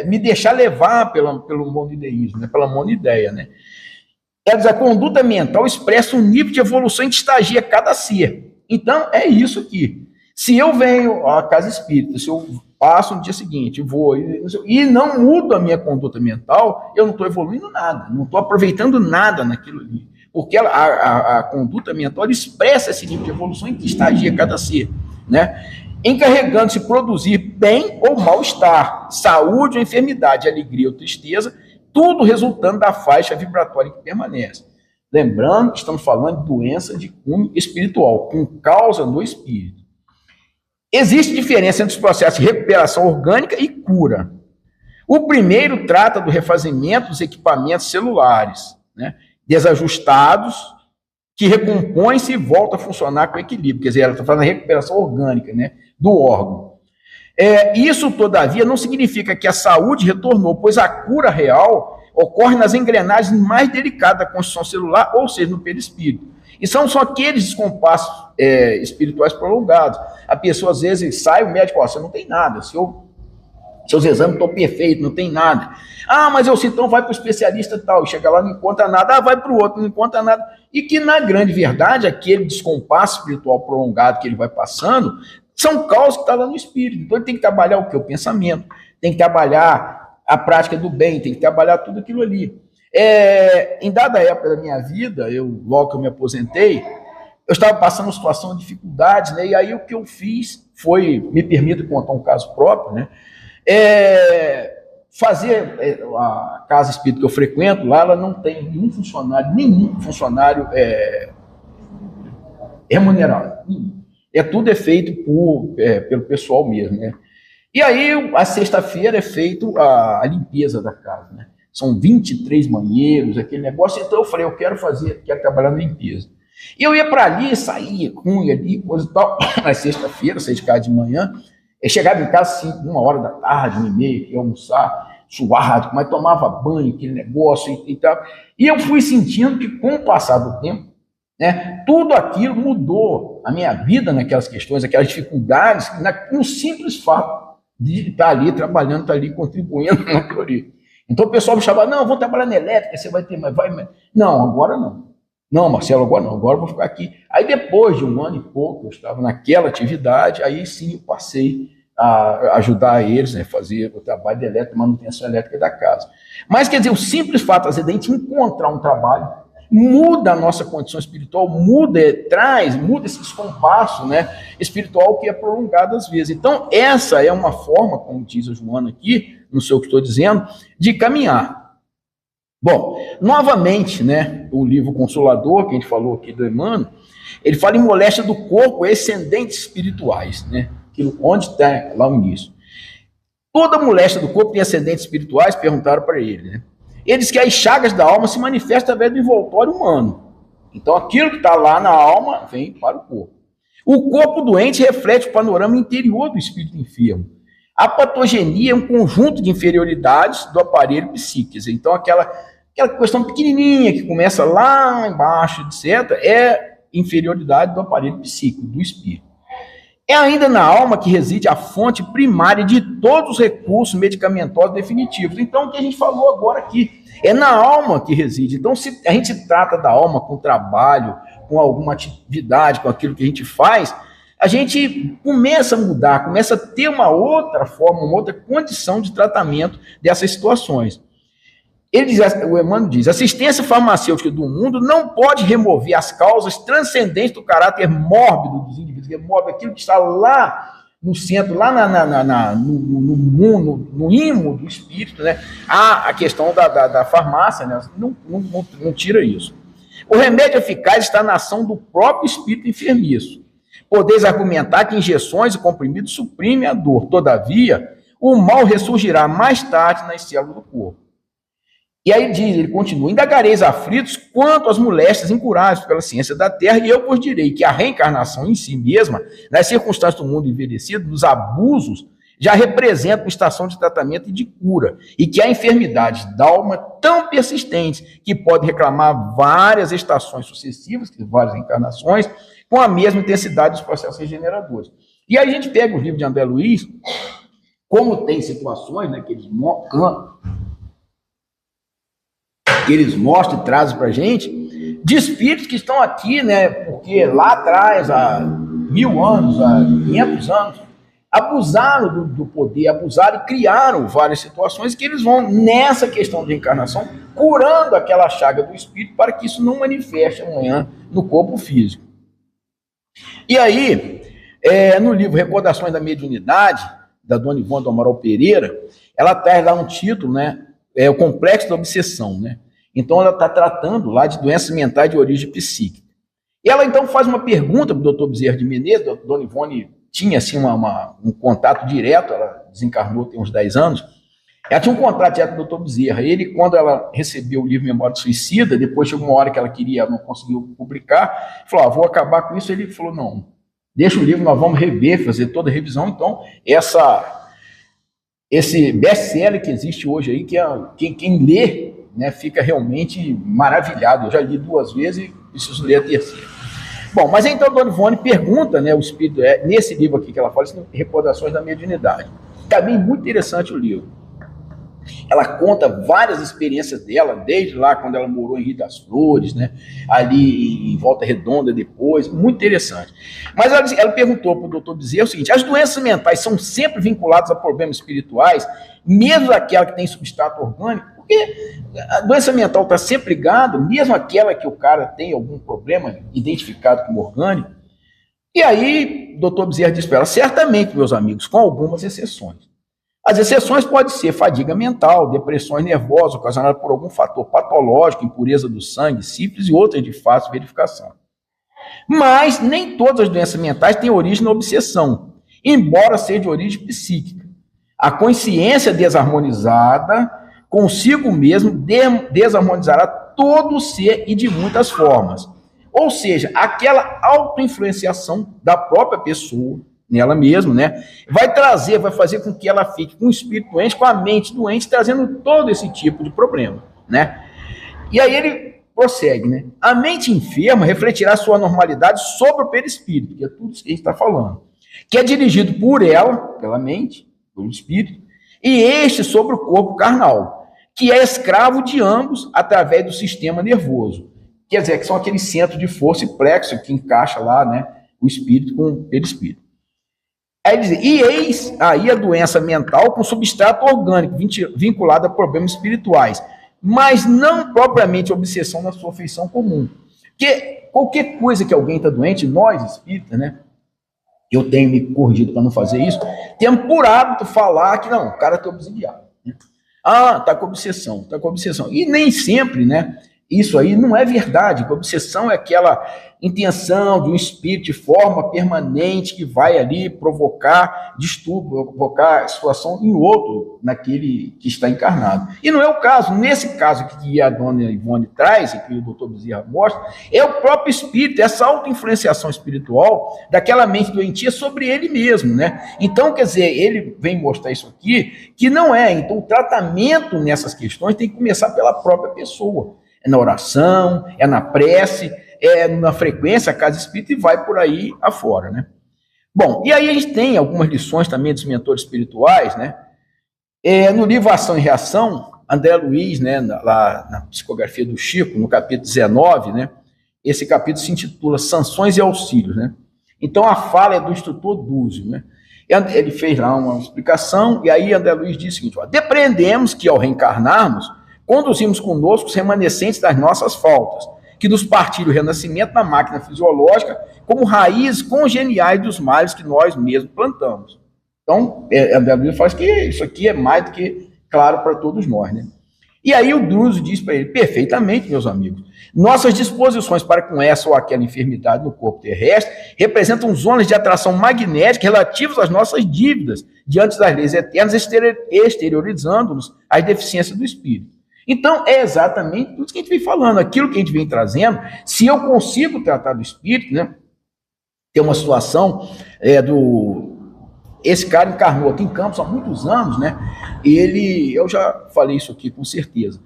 me deixar levar pelo monoideísmo, né, pela monoideia, né. Quer dizer, a conduta mental expressa um nível de evolução em que estagia cada ser. Então, é isso aqui. Se eu venho à casa espírita, se eu passo no dia seguinte, vou e não mudo a minha conduta mental, eu não estou evoluindo nada, não estou aproveitando nada naquilo ali. Porque a conduta mental expressa esse nível de evolução em que estagia cada ser, né? Encarregando-se de produzir bem ou mal-estar, saúde ou enfermidade, alegria ou tristeza, tudo resultando da faixa vibratória que permanece. Lembrando que estamos falando de doença de cunho espiritual, com causa no espírito. Existe diferença entre os processos de recuperação orgânica e cura. O primeiro trata do refazimento dos equipamentos celulares, né, desajustados, que recompõem-se e voltam a funcionar com equilíbrio. Quer dizer, ela está falando da recuperação orgânica, né, do órgão. Isso, todavia, não significa que a saúde retornou, pois a cura real ocorre nas engrenagens mais delicadas da construção celular, ou seja, no perispírito. E são só aqueles descompassos espirituais prolongados. A pessoa, às vezes, sai, o médico, você não tem nada, seus exames estão perfeitos, não tem nada. Mas eu sinto, então vai para o especialista e tal, chega lá, não encontra nada, vai para o outro, não encontra nada. E que, na grande verdade, aquele descompasso espiritual prolongado que ele vai passando, são causas que estão lá no espírito. Então ele tem que trabalhar o quê? O pensamento, tem que trabalhar a prática do bem, tem que trabalhar tudo aquilo ali. Em dada época da minha vida, logo que eu me aposentei, eu estava passando uma situação de dificuldades, né? E aí o que eu fiz foi, me permita contar um caso próprio, né? Fazer a casa espírita que eu frequento, lá ela não tem nenhum funcionário remunerado. Tudo é feito pelo pessoal mesmo, né? E aí, a sexta-feira é feito a limpeza da casa, né? São 23 banheiros, aquele negócio. Então eu falei, eu quero trabalhar na limpeza. E eu ia para ali, saía, cunha ali, coisa e tal. Na sexta-feira, saí de casa de manhã, eu chegava em casa assim, 1h da tarde, 1h30, ia almoçar, suado, mas tomava banho, aquele negócio e tal. E eu fui sentindo que, com o passar do tempo, né, tudo aquilo mudou a minha vida naquelas questões, aquelas dificuldades, no simples fato de estar ali trabalhando, estar ali contribuindo naquilo ali. Então o pessoal me chamava, não, vou trabalhar na elétrica, você vai ter mais. Não, agora não. Não, Marcelo, agora não, agora eu vou ficar aqui. Aí depois de 1 ano e pouco, eu estava naquela atividade, aí sim eu passei a ajudar eles, né, fazer o trabalho de elétrica, manutenção elétrica da casa. Mas, quer dizer, o simples fato de a gente encontrar um trabalho muda a nossa condição espiritual, muda esse descompasso, né, espiritual que é prolongado às vezes. Então, essa é uma forma, como diz a Joana aqui, não sei o que estou dizendo, de caminhar. Bom, novamente, né, o livro Consolador, que a gente falou aqui do Emmanuel, ele fala em moléstia do corpo ascendentes espirituais, né, onde está lá o início. Toda moléstia do corpo tem ascendentes espirituais, perguntaram para ele, né? Ele diz que as chagas da alma se manifestam através do envoltório humano. Então, aquilo que está lá na alma vem para o corpo. O corpo doente reflete o panorama interior do espírito enfermo. A patogenia é um conjunto de inferioridades do aparelho psíquico. Então, aquela questão pequenininha que começa lá embaixo, etc., é inferioridade do aparelho psíquico, do espírito. É ainda na alma que reside a fonte primária de todos os recursos medicamentosos definitivos. Então, o que a gente falou agora aqui, é na alma que reside. Então, se a gente trata da alma com trabalho, com alguma atividade, com aquilo que a gente faz, a gente começa a mudar, começa a ter uma outra forma, uma outra condição de tratamento dessas situações. O Emmanuel diz, a assistência farmacêutica do mundo não pode remover as causas transcendentes do caráter mórbido dos indivíduos, que é mórbido, aquilo que está lá no centro, lá no imo do espírito, né? A questão da farmácia, né? Não tira isso. O remédio eficaz está na ação do próprio espírito enfermiço. Podeis argumentar que injeções e comprimidos suprimem a dor. Todavia, o mal ressurgirá mais tarde nas células do corpo. E aí ele continua, indagareis aflitos quanto às moléstias incuráveis pela ciência da terra, e eu vos direi que a reencarnação em si mesma, nas circunstâncias do mundo envelhecido, nos abusos, já representa uma estação de tratamento e de cura, e que há enfermidades da alma tão persistentes que pode reclamar várias estações sucessivas, várias encarnações, com a mesma intensidade dos processos regeneradores. E aí a gente pega o livro de André Luiz, como tem situações, né, que eles mostram e trazem para a gente, de espíritos que estão aqui, né, porque lá atrás, há 1000 anos, há 500 anos, abusaram do poder, abusaram e criaram várias situações que eles vão, nessa questão de reencarnação, curando aquela chaga do espírito para que isso não manifeste amanhã no corpo físico. E aí, no livro Recordações da Mediunidade, da Dona Ivone do Amaral Pereira, ela traz lá um título, né, o Complexo da Obsessão, né? Então, ela está tratando lá de doenças mentais de origem psíquica. E ela, então, faz uma pergunta para o doutor Bezerra de Menezes. A Dona Ivone tinha, assim, um contato direto, ela desencarnou tem uns 10 anos, ela tinha um contato direto com o doutor Bezerra. Ele, quando ela recebeu o livro Memória do Suicida, depois chegou uma hora que ela queria, não conseguiu publicar, falou, vou acabar com isso. Ele falou, não, deixa o livro, nós vamos rever, fazer toda a revisão. Então, esse best-seller que existe hoje aí, que quem lê, né, fica realmente maravilhado. Eu já li 2 vezes e preciso ler a terceira. Bom, mas então a Dona Ivone pergunta, né, o espírito, nesse livro aqui que ela fala, Recordações da Mediunidade. Também muito interessante o livro. Ela conta várias experiências dela, desde lá quando ela morou em Rio das Flores, né, ali em Volta Redonda depois, muito interessante. Mas ela perguntou para o doutor Bezerra o seguinte, as doenças mentais são sempre vinculadas a problemas espirituais, mesmo aquela que tem substrato orgânico? Porque a doença mental está sempre ligada, mesmo aquela que o cara tem algum problema identificado como orgânico. E aí, o doutor Bezerra diz para ela, certamente, meus amigos, com algumas exceções. As exceções podem ser fadiga mental, depressões nervosas ocasionadas por algum fator patológico, impureza do sangue, sífilis e outras de fácil verificação. Mas nem todas as doenças mentais têm origem na obsessão, embora seja de origem psíquica. A consciência desarmonizada consigo mesmo desarmonizará todo o ser e de muitas formas. Ou seja, aquela autoinfluenciação da própria pessoa, nela mesma, né, vai fazer com que ela fique com o espírito doente, com a mente doente, trazendo todo esse tipo de problema, né? E aí ele prossegue, né? A mente enferma refletirá sua normalidade sobre o perispírito, que é tudo isso que a gente está falando, que é dirigido por ela, pela mente, pelo espírito, e este sobre o corpo carnal, que é escravo de ambos através do sistema nervoso. Quer dizer, que são aqueles centros de força e plexo que encaixa lá, né, o espírito com o perispírito. Aí diz, e eis aí a doença mental com substrato orgânico vinculado a problemas espirituais, mas não propriamente a obsessão na sua feição comum. Porque qualquer coisa que alguém está doente, nós espíritas, né, eu tenho me corrigido para não fazer isso, temos por hábito falar que não, o cara está obsidiado. Né? Ah, está com obsessão, está com obsessão. E nem sempre, né? Isso aí não é verdade. A obsessão é aquela intenção de um espírito de forma permanente que vai ali provocar distúrbio, provocar situação em outro, naquele que está encarnado. E não é o caso. Nesse caso que a dona Ivone traz, e que o doutor Bezerra mostra, é o próprio espírito, essa autoinfluenciação espiritual daquela mente doentia sobre ele mesmo, né? Então, quer dizer, ele vem mostrar isso aqui, que não é. Então, o tratamento nessas questões tem que começar pela própria pessoa. É na oração, é na prece, é na frequência, a casa espírita, e vai por aí afora, né? Bom, e aí a gente tem algumas lições também dos mentores espirituais, né? No livro Ação e Reação, André Luiz, né, lá na psicografia do Chico, no capítulo 19, né? Esse capítulo se intitula Sanções e Auxílios, né? Então a fala é do instrutor Dúzio, né? Ele fez lá uma explicação, e aí André Luiz diz o seguinte, ó, depreendemos que ao reencarnarmos, conduzimos conosco os remanescentes das nossas faltas, que nos partilham o renascimento da máquina fisiológica como raízes congeniais dos males que nós mesmos plantamos. Então, a Bíblia fala que isso aqui é mais do que claro para todos nós, né? E aí o Druso diz para ele, perfeitamente, meus amigos, nossas disposições para com essa ou aquela enfermidade no corpo terrestre representam zonas de atração magnética relativas às nossas dívidas, diante das leis eternas, exteriorizando-nos as deficiências do espírito. Então, é exatamente tudo que a gente vem falando, aquilo que a gente vem trazendo. Se eu consigo tratar do espírito, né? Tem uma situação esse cara encarnou aqui em Campos há muitos anos, né? Eu já falei isso aqui com certeza.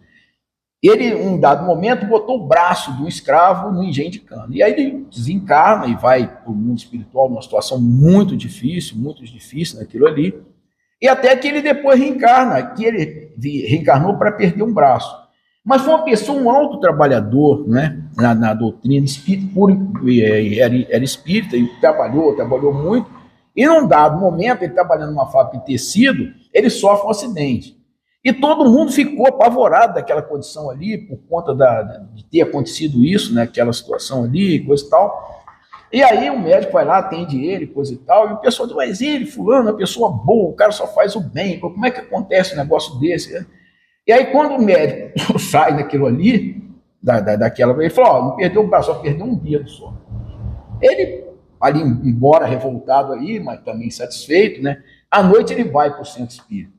Ele, em um dado momento, botou o braço do escravo no engenho de cana. E aí ele desencarna e vai para o mundo espiritual, numa situação muito difícil naquilo ali. E até que ele depois reencarna, que ele reencarnou para perder um braço. Mas foi uma pessoa, um alto trabalhador, né, na doutrina espírita, era espírita, e trabalhou muito, e num dado momento, ele trabalhando numa fábrica de tecido, ele sofre um acidente. E todo mundo ficou apavorado daquela condição ali, por conta de ter acontecido isso, né, aquela situação ali, coisa e tal. E aí o médico vai lá, atende ele, coisa e tal, e o pessoal diz, mas ele, fulano, é uma pessoa boa, o cara só faz o bem, como é que acontece um negócio desse? Né? E aí quando o médico sai daquilo ali, ele falou, ó, não perdeu o braço, só perdeu um dedo só. Ele, ali embora revoltado aí, mas também satisfeito, né? À noite ele vai para o centro espírita.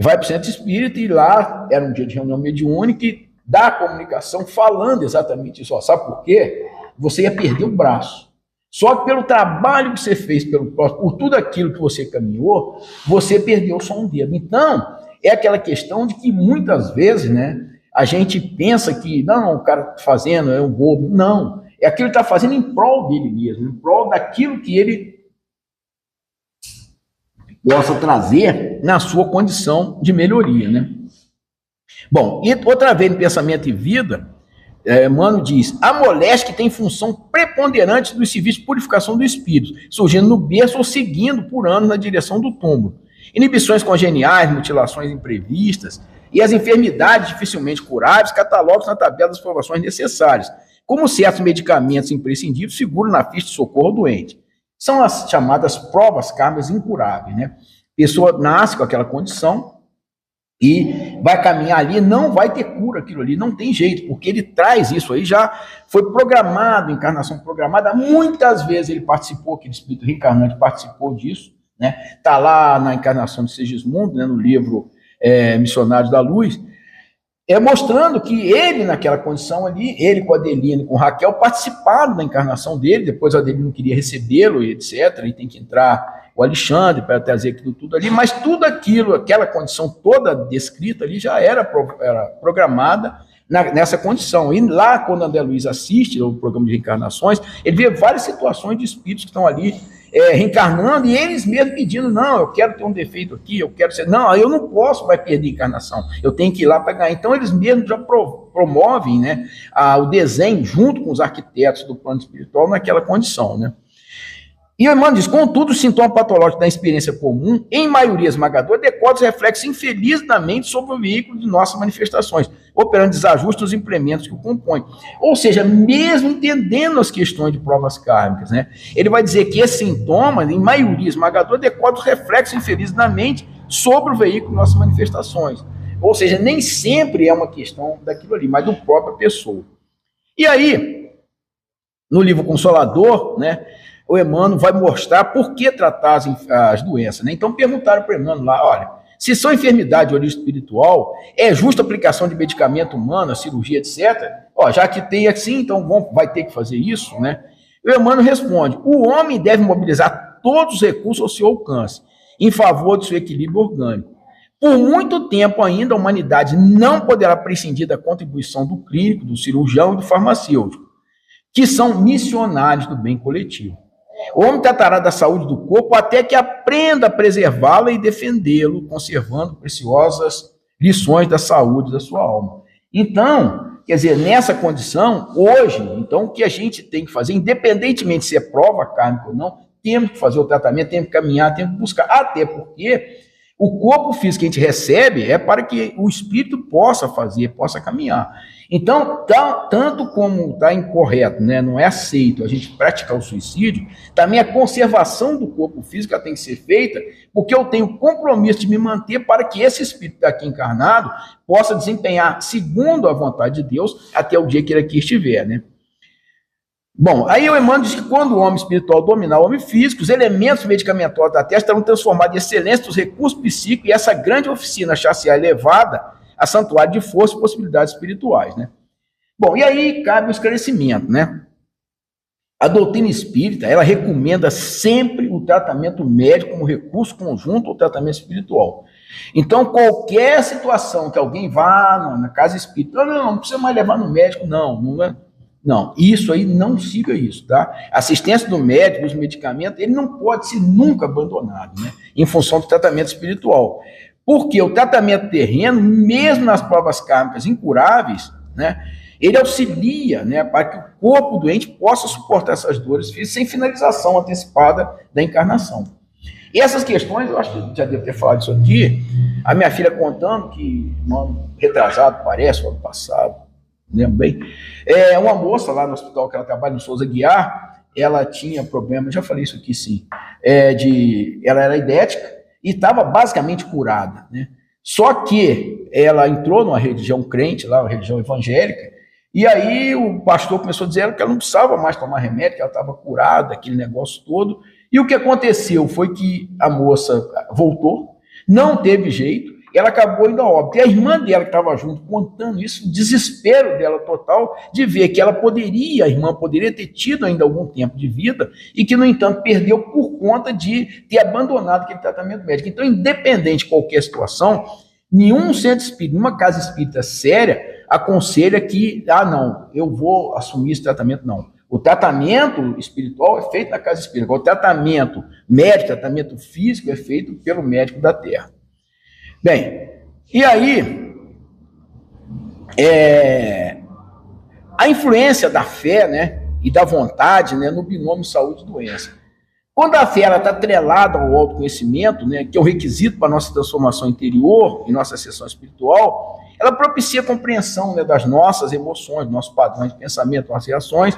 Vai para o centro espírita e lá era um dia de reunião mediúnica e dá a comunicação falando exatamente isso. Ó, sabe por quê? Você ia perder o braço. Só que pelo trabalho que você fez pelo próximo, por tudo aquilo que você caminhou, você perdeu só um dedo. Então, é aquela questão de que muitas vezes, né, a gente pensa que, não, o cara está fazendo, é um bobo. Não, é aquilo que está fazendo em prol dele mesmo, em prol daquilo que ele possa trazer na sua condição de melhoria, né? Bom, e outra vez no Pensamento e Vida, Emmanuel diz, a moléstia que tem função preponderante dos serviços de purificação do espírito, surgindo no berço ou seguindo por anos na direção do túmulo. Inibições congeniais, mutilações imprevistas, e as enfermidades dificilmente curáveis catalogam na tabela das provações necessárias, como certos medicamentos imprescindíveis figuram na ficha de socorro ao doente. São as chamadas provas kármicas incuráveis, né? A pessoa nasce com aquela condição e vai caminhar ali, não vai ter cura aquilo ali, não tem jeito, porque ele traz isso aí, já foi programado, encarnação programada, muitas vezes ele participou, aquele espírito reencarnante participou disso, né? Está lá na encarnação de Segismundo, né, no livro Missionários da Luz, mostrando que ele, naquela condição ali, ele com a Adelina e com Raquel, participaram da encarnação dele, depois a Adelina não queria recebê-lo, etc., e tem que entrar o Alexandre para trazer aquilo tudo ali, mas tudo aquilo, aquela condição toda descrita ali, já era programada nessa condição. E lá, quando André Luiz assiste ao programa de reencarnações, ele vê várias situações de espíritos que estão ali reencarnando, e eles mesmos pedindo, não, eu quero ter um defeito aqui, eu quero ser, não, eu não posso mais perder a encarnação, eu tenho que ir lá para ganhar. Então eles mesmos já promovem, né, o desenho junto com os arquitetos do plano espiritual naquela condição, né. E o Emmanuel diz, contudo, o sintoma patológico da experiência comum, em maioria esmagadora, decorre dos reflexos infelizes da mente sobre o veículo de nossas manifestações, operando desajustes nos implementos que o compõem. Ou seja, mesmo entendendo as questões de provas kármicas, né, ele vai dizer que esse sintoma, em maioria esmagadora, decorre dos reflexos infelizes da mente sobre o veículo de nossas manifestações. Ou seja, nem sempre é uma questão daquilo ali, mas do própria pessoa. E aí, no livro Consolador, né, o Emmanuel vai mostrar por que tratar as doenças, né? Então perguntaram para o Emmanuel lá, olha, se são enfermidades de origem espiritual, é justa a aplicação de medicamento humano, a cirurgia, etc. Ó, já que tem assim, então vai ter que fazer isso, né? O Emmanuel responde, o homem deve mobilizar todos os recursos ao seu alcance, em favor do seu equilíbrio orgânico. Por muito tempo ainda, a humanidade não poderá prescindir da contribuição do clínico, do cirurgião e do farmacêutico, que são missionários do bem coletivo. O homem tratará da saúde do corpo até que aprenda a preservá-la e defendê-lo, conservando preciosas lições da saúde da sua alma. Então, quer dizer, nessa condição, hoje, então, o que a gente tem que fazer, independentemente se é prova kármica ou não, temos que fazer o tratamento, temos que caminhar, temos que buscar, até porque o corpo físico que a gente recebe é para que o espírito possa fazer, possa caminhar. Então, tanto como está incorreto, né, não é aceito a gente praticar o suicídio, também a conservação do corpo físico tem que ser feita, porque eu tenho compromisso de me manter para que esse espírito aqui encarnado possa desempenhar segundo a vontade de Deus até o dia que ele aqui estiver, né? Bom, aí o Emmanuel diz que quando o homem espiritual dominar o homem físico, os elementos medicamentosos da Terra estarão transformados em excelência dos recursos psíquicos e essa grande oficina achar-se-á elevada a santuário de força e possibilidades espirituais, né? Bom, e aí cabe o esclarecimento, né? A doutrina espírita, ela recomenda sempre o tratamento médico como recurso conjunto ao tratamento espiritual. Então, qualquer situação que alguém vá na casa espírita, não precisa mais levar no médico, não é. Não, isso aí, não siga isso, tá? A assistência do médico, os medicamentos, ele não pode ser nunca abandonado, né? Em função do tratamento espiritual. Porque o tratamento terreno, mesmo nas provas kármicas incuráveis, né? Ele auxilia, né, para que o corpo doente possa suportar essas dores físicas sem finalização antecipada da encarnação. E essas questões, eu acho que já devo ter falado isso aqui, a minha filha contando que, no ano retrasado, parece, o ano passado, lembro bem, uma moça lá no hospital que ela trabalha, no Souza Guiar, ela tinha problema, já falei isso aqui sim, ela era idética e estava basicamente curada, né? Só que ela entrou numa religião crente, lá, uma religião evangélica, e aí o pastor começou a dizer que ela não precisava mais tomar remédio, que ela estava curada, aquele negócio todo, e o que aconteceu foi que a moça voltou, não teve jeito, ela acabou indo a óbito. E a irmã dela que estava junto, contando isso, o desespero dela total de ver que a irmã poderia ter tido ainda algum tempo de vida e que, no entanto, perdeu por conta de ter abandonado aquele tratamento médico. Então, independente de qualquer situação, nenhum centro espírita, nenhuma casa espírita séria aconselha que, não, eu vou assumir esse tratamento, não. O tratamento espiritual é feito na casa espírita. O tratamento médico, tratamento físico é feito pelo médico da Terra. Bem, e aí, a influência da fé, né, e da vontade, né, no binômio saúde e doença. Quando a fé está atrelada ao autoconhecimento, né, que é o requisito para a nossa transformação interior e nossa ascensão espiritual, ela propicia a compreensão, né, das nossas emoções, dos nossos padrões de pensamento, nossas reações,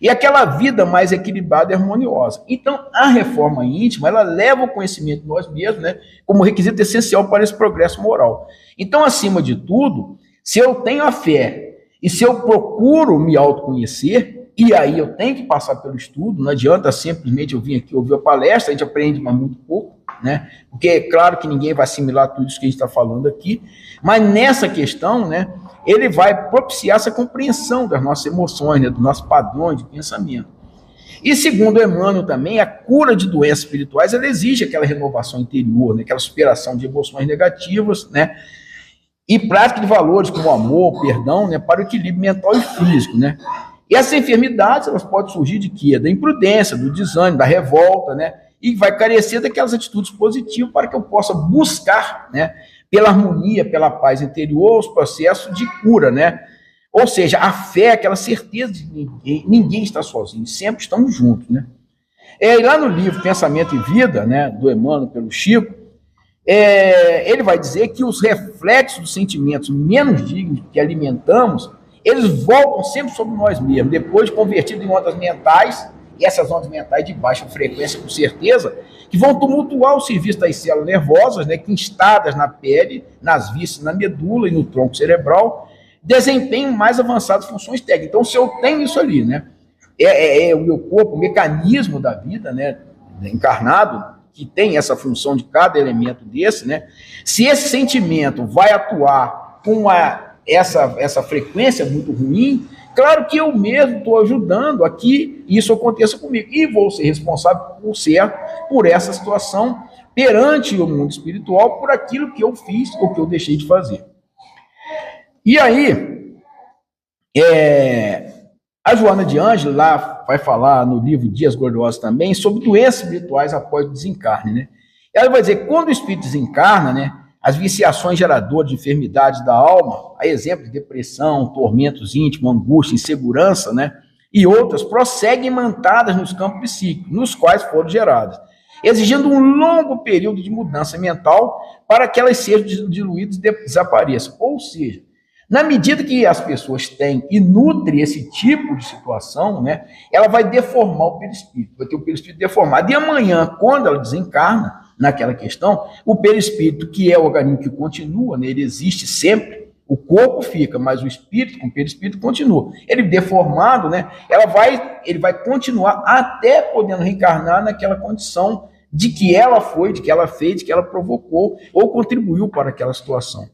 e aquela vida mais equilibrada e harmoniosa. Então, a reforma íntima, ela leva o conhecimento de nós mesmos, né, como requisito essencial para esse progresso moral. Então, acima de tudo, se eu tenho a fé e se eu procuro me autoconhecer, e aí eu tenho que passar pelo estudo, não adianta simplesmente eu vir aqui ouvir a palestra, a gente aprende, mas muito pouco, né? Porque é claro que ninguém vai assimilar tudo isso que a gente está falando aqui, mas nessa questão, né, ele vai propiciar essa compreensão das nossas emoções, né, dos nossos padrões de pensamento. E segundo Emmanuel também, a cura de doenças espirituais, ela exige aquela renovação interior, né, aquela superação de emoções negativas, né, e prática de valores como o amor, o perdão, né, para o equilíbrio mental e físico, né. E essas enfermidades, elas podem surgir de quê? Da imprudência, do desânimo, da revolta, né? E vai carecer daquelas atitudes positivas para que eu possa buscar, né, pela harmonia, pela paz interior, os processos de cura, né? Ou seja, a fé é aquela certeza de que ninguém está sozinho, sempre estamos juntos, né? E lá no livro Pensamento e Vida, né, do Emmanuel pelo Chico, ele vai dizer que os reflexos dos sentimentos menos dignos que alimentamos, eles voltam sempre sobre nós mesmos, depois de convertidos em ondas mentais, e essas ondas mentais de baixa frequência, com certeza, que vão tumultuar o serviço das células nervosas, né, que instadas na pele, nas vísceras, na medula e no tronco cerebral, desempenham mais avançadas funções técnicas. Então, se eu tenho isso ali, né, o meu corpo, o mecanismo da vida, né, encarnado, que tem essa função de cada elemento desse, né, se esse sentimento vai atuar com essa frequência muito ruim, claro que eu mesmo estou ajudando a que isso aconteça comigo. E vou ser responsável por essa situação perante o mundo espiritual, por aquilo que eu fiz ou que eu deixei de fazer. E aí, a Joana de Ângeles lá vai falar no livro Dias Gloriosos também sobre doenças espirituais após o desencarne, né? Ela vai dizer que quando o espírito desencarna, né, as viciações geradoras de enfermidades da alma, a exemplo de depressão, tormentos íntimos, angústia, insegurança, né, e outras, prosseguem imantadas nos campos psíquicos, nos quais foram geradas, exigindo um longo período de mudança mental para que elas sejam diluídas e desapareçam. Ou seja, na medida que as pessoas têm e nutrem esse tipo de situação, né, ela vai deformar o perispírito, vai ter o perispírito deformado. E amanhã, quando ela desencarna, naquela questão, o perispírito, que é o organismo que continua, né, ele existe sempre, o corpo fica, mas o espírito, com o perispírito, continua. Ele deformado, né, ele vai continuar até podendo reencarnar naquela condição de que ela foi, de que ela fez, de que ela provocou ou contribuiu para aquela situação.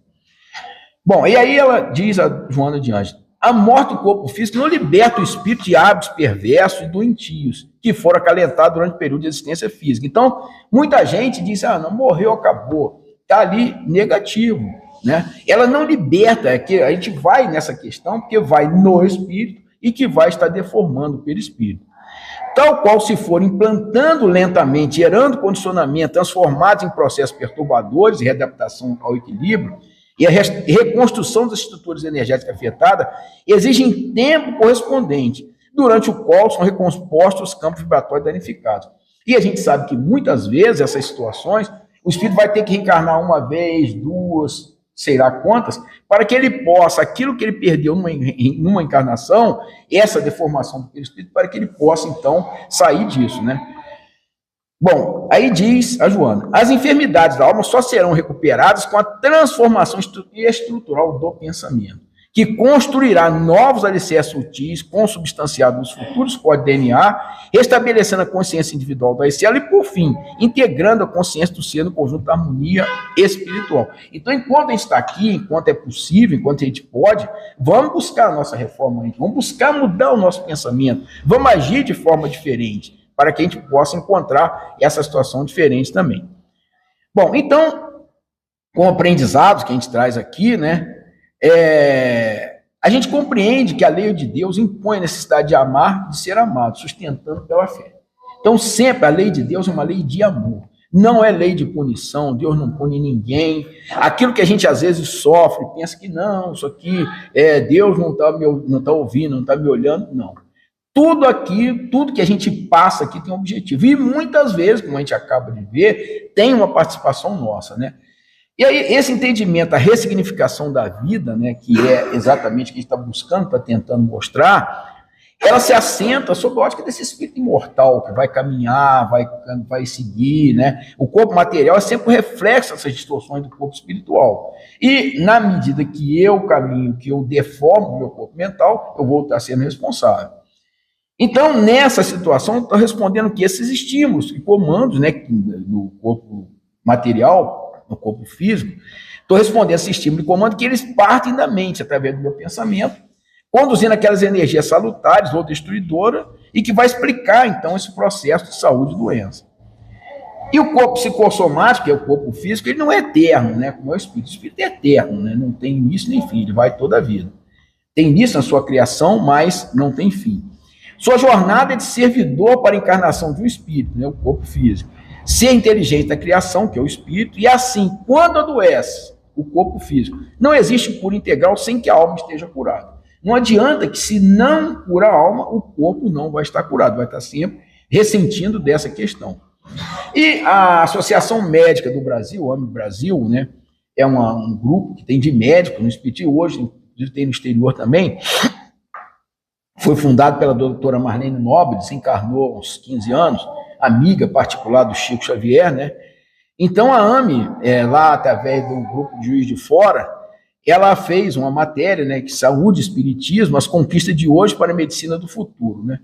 Bom, e aí ela diz, a Joana de Ângeles, a morte do corpo físico não liberta o espírito de hábitos perversos e doentios que foram acalentados durante o período de existência física. Então, muita gente diz, não, morreu, acabou. Está ali negativo, né? Ela não liberta, a gente vai nessa questão, porque vai no espírito e que vai estar deformando o perispírito. Tal qual se for implantando lentamente, gerando condicionamento, transformados em processos perturbadores e readaptação ao equilíbrio, e a reconstrução das estruturas energéticas afetadas exigem tempo correspondente, durante o qual são recompostos os campos vibratórios danificados. E a gente sabe que muitas vezes essas situações, o espírito vai ter que reencarnar uma vez, duas, sei lá quantas, para que ele possa, aquilo que ele perdeu numa encarnação, essa deformação do espírito, para que ele possa então sair disso, né? Bom, aí diz a Joana, as enfermidades da alma só serão recuperadas com a transformação estrutural do pensamento, que construirá novos alicerces sutis, consubstanciados nos futuros códigos DNA, restabelecendo a consciência individual da célula e, por fim, integrando a consciência do ser no conjunto da harmonia espiritual. Então, enquanto a gente está aqui, enquanto é possível, enquanto a gente pode, vamos buscar a nossa reforma, vamos buscar mudar o nosso pensamento, vamos agir de forma diferente, para que a gente possa encontrar essa situação diferente também. Bom, então, com aprendizados que a gente traz aqui, né, a gente compreende que a lei de Deus impõe a necessidade de amar, de ser amado, sustentando pela fé. Então, sempre a lei de Deus é uma lei de amor. Não é lei de punição, Deus não pune ninguém. Aquilo que a gente às vezes sofre, pensa que não, isso aqui, Deus não está ouvindo, não está me olhando, não. Tudo aqui, tudo que a gente passa aqui tem um objetivo. E muitas vezes, como a gente acaba de ver, tem uma participação nossa, né? E aí, esse entendimento, a ressignificação da vida, né, que é exatamente o que a gente está buscando, está tentando mostrar, ela se assenta sob a ótica desse espírito imortal, que vai caminhar, vai seguir, né? O corpo material é sempre um reflexo dessas distorções do corpo espiritual. E, na medida que eu caminho, que eu deformo o meu corpo mental, eu vou estar sendo responsável. Então, nessa situação, eu estou respondendo que esses estímulos e comandos, né, no corpo material, no corpo físico, estou respondendo a esse estímulo e comando que eles partem da mente, através do meu pensamento, conduzindo aquelas energias salutares ou destruidoras, e que vai explicar, então, esse processo de saúde e doença. E o corpo psicossomático, que é o corpo físico, ele não é eterno, né, como é o espírito. O espírito é eterno, né, não tem início nem fim, ele vai toda a vida. Tem início na sua criação, mas não tem fim. Sua jornada é de servidor para a encarnação de um espírito, né, o corpo físico. Ser inteligente na criação, que é o espírito, e assim, quando adoece o corpo físico, não existe cura integral sem que a alma esteja curada. Não adianta que, se não cura a alma, o corpo não vai estar curado, vai estar sempre ressentindo dessa questão. E a Associação Médica do Brasil, o AME Brasil, né, é um grupo que tem de médicos no espiritismo, hoje tem no exterior também. Foi fundado pela doutora Marlene Nobre, desencarnou há uns 15 anos, amiga particular do Chico Xavier, né? Então a AME, lá através do grupo de Juiz de Fora, ela fez uma matéria, né, que Saúde e Espiritismo, as conquistas de hoje para a medicina do futuro, né?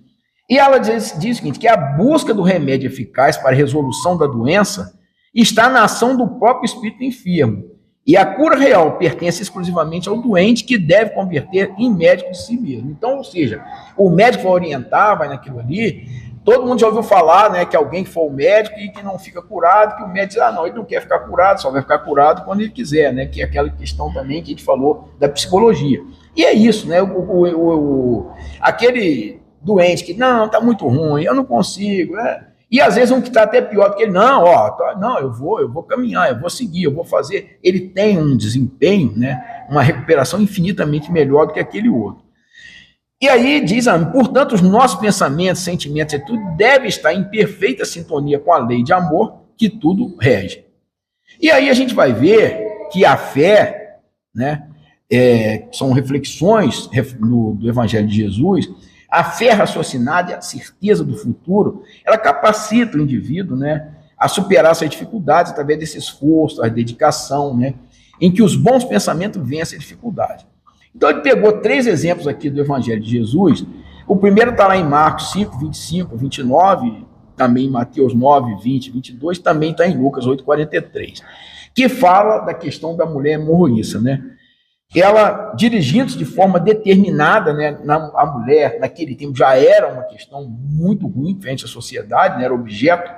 E ela diz o seguinte, que a busca do remédio eficaz para a resolução da doença está na ação do próprio espírito enfermo, e a cura real pertence exclusivamente ao doente, que deve converter em médico de si mesmo. Então, ou seja, o médico vai orientar, vai naquilo ali. Todo mundo já ouviu falar, né, que alguém que for o médico e que não fica curado, que o médico diz, não, ele não quer ficar curado, só vai ficar curado quando ele quiser, né, que é aquela questão também que a gente falou da psicologia. E é isso, né, aquele doente que, não, está muito ruim, eu não consigo, e às vezes um que está até pior do que ele, não, eu vou caminhar, eu vou seguir, eu vou fazer. Ele tem um desempenho, né, uma recuperação infinitamente melhor do que aquele outro. E aí diz, portanto, os nossos pensamentos, sentimentos e tudo deve estar em perfeita sintonia com a lei de amor que tudo rege. E aí a gente vai ver que a fé, né, são reflexões do Evangelho de Jesus. A fé raciocinada e a certeza do futuro, ela capacita o indivíduo, né, a superar essas dificuldades através desse esforço, a dedicação, né, em que os bons pensamentos vencem a dificuldade. Então ele pegou 3 exemplos aqui do Evangelho de Jesus. O primeiro está lá em Marcos 5, 25, 29, também em Mateus 9, 20, 22, também está em Lucas 8, 43, que fala da questão da mulher hemorroíça, né? Ela, dirigindo-se de forma determinada, né, a mulher, naquele tempo, já era uma questão muito ruim frente à sociedade, né, era objeto.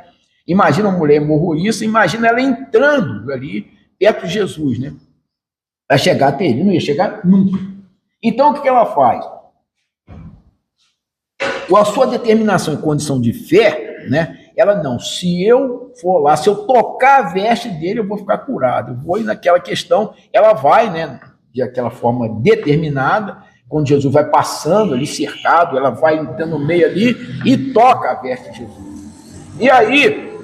Imagina uma mulher hemorroíça, imagina ela entrando ali perto de Jesus, né? Vai chegar até ele, não ia chegar nunca. Então, o que ela faz? A sua determinação e condição de fé, né? Ela, não, se eu for lá, se eu tocar a veste dele, eu vou ficar curado. Eu vou ir naquela questão, ela vai, né, de aquela forma determinada, quando Jesus vai passando ali, cercado, ela vai entrando no meio ali e toca a veste de Jesus. E aí,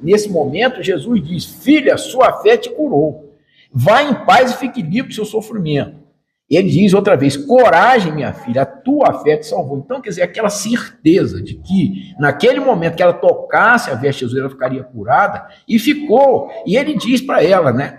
nesse momento, Jesus diz, filha, sua fé te curou. Vá em paz e fique livre do seu sofrimento. Ele diz outra vez, coragem, minha filha, a tua fé te salvou. Então, quer dizer, aquela certeza de que, naquele momento que ela tocasse a veste de Jesus, ela ficaria curada, e ficou. E ele diz para ela, né,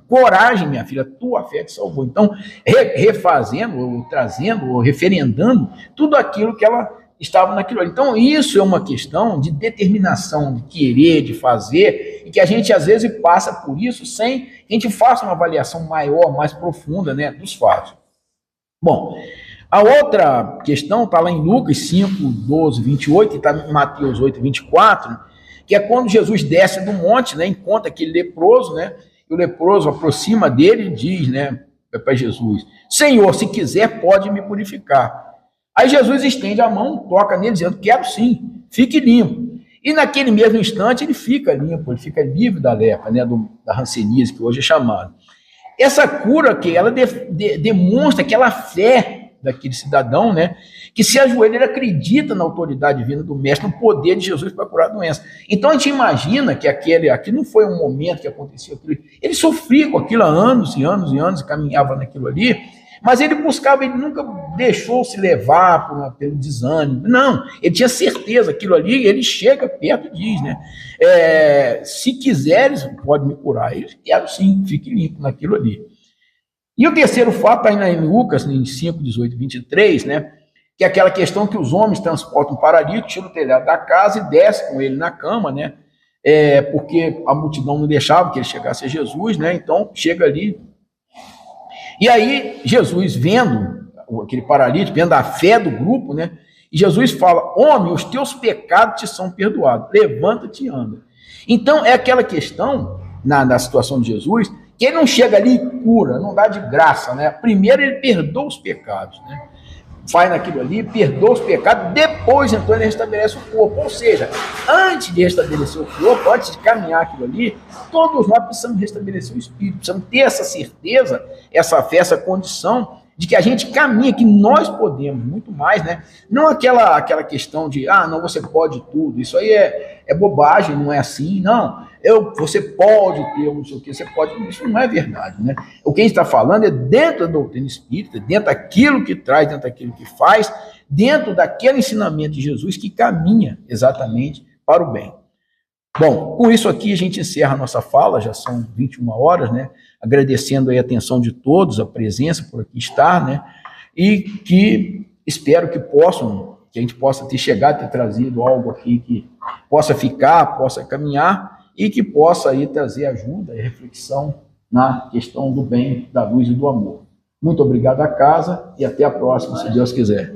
coragem, minha filha, a tua fé te salvou. Então, refazendo, ou trazendo, ou referendando tudo aquilo que ela estava naquilo. Então, isso é uma questão de determinação, de querer, de fazer, e que a gente, às vezes, passa por isso sem que a gente faça uma avaliação maior, mais profunda, né, dos fatos. Bom, a outra questão está lá em Lucas 5, 12, 28, e está em Mateus 8, 24, que é quando Jesus desce do monte, né, encontra aquele leproso, né, e o leproso aproxima dele e diz, né, para Jesus, Senhor, se quiser, pode me purificar. Aí Jesus estende a mão, toca nele, dizendo, quero sim, fique limpo. E naquele mesmo instante ele fica limpo, ele fica livre da lepra, né, da hanseníase, que hoje é chamado. Essa cura aqui, ela demonstra aquela fé, daquele cidadão, né, que se ajoelha, ele acredita na autoridade divina do mestre, no poder de Jesus para curar a doença. Então a gente imagina que aquilo não foi um momento que aconteceu aquilo. Ele sofria com aquilo há anos e anos e anos, caminhava naquilo ali, mas ele buscava, ele nunca deixou se levar pelo desânimo. Não, ele tinha certeza aquilo ali, ele chega perto e diz, né? Se quiseres, pode me curar. Ele quer sim, fique limpo naquilo ali. E o terceiro fato está em Lucas, em 5, 18, 23, né? Que é aquela questão que os homens transportam um paralítico, tiram o telhado da casa e descem com ele na cama, né? Porque a multidão não deixava que ele chegasse a Jesus, né? Então chega ali. E aí, Jesus, vendo aquele paralítico, vendo a fé do grupo, né? E Jesus fala: homem, os teus pecados te são perdoados, levanta-te e anda. Então, é aquela questão, na situação de Jesus, que ele não chega ali e cura, não dá de graça, né? Primeiro ele perdoa os pecados, né? Faz naquilo ali, perdoa os pecados, depois então ele restabelece o corpo. Ou seja, antes de restabelecer o corpo, antes de caminhar aquilo ali, todos nós precisamos restabelecer o espírito, precisamos ter essa certeza, essa fé, essa condição de que a gente caminha, que nós podemos muito mais, né? Não aquela questão de, não, você pode tudo, isso aí é bobagem, não é assim, não. Você pode ter, não sei o que, você pode, isso não é verdade, né? O que a gente está falando é dentro da doutrina espírita, dentro daquilo que traz, dentro daquilo que faz, dentro daquele ensinamento de Jesus que caminha exatamente para o bem. Bom, com isso aqui a gente encerra a nossa fala, já são 21 horas, né? Agradecendo aí a atenção de todos, a presença por aqui estar, né? E que espero que a gente possa ter chegado, ter trazido algo aqui que possa ficar, possa caminhar e que possa aí trazer ajuda e reflexão na questão do bem, da luz e do amor. Muito obrigado à casa e até a próxima, se Deus quiser.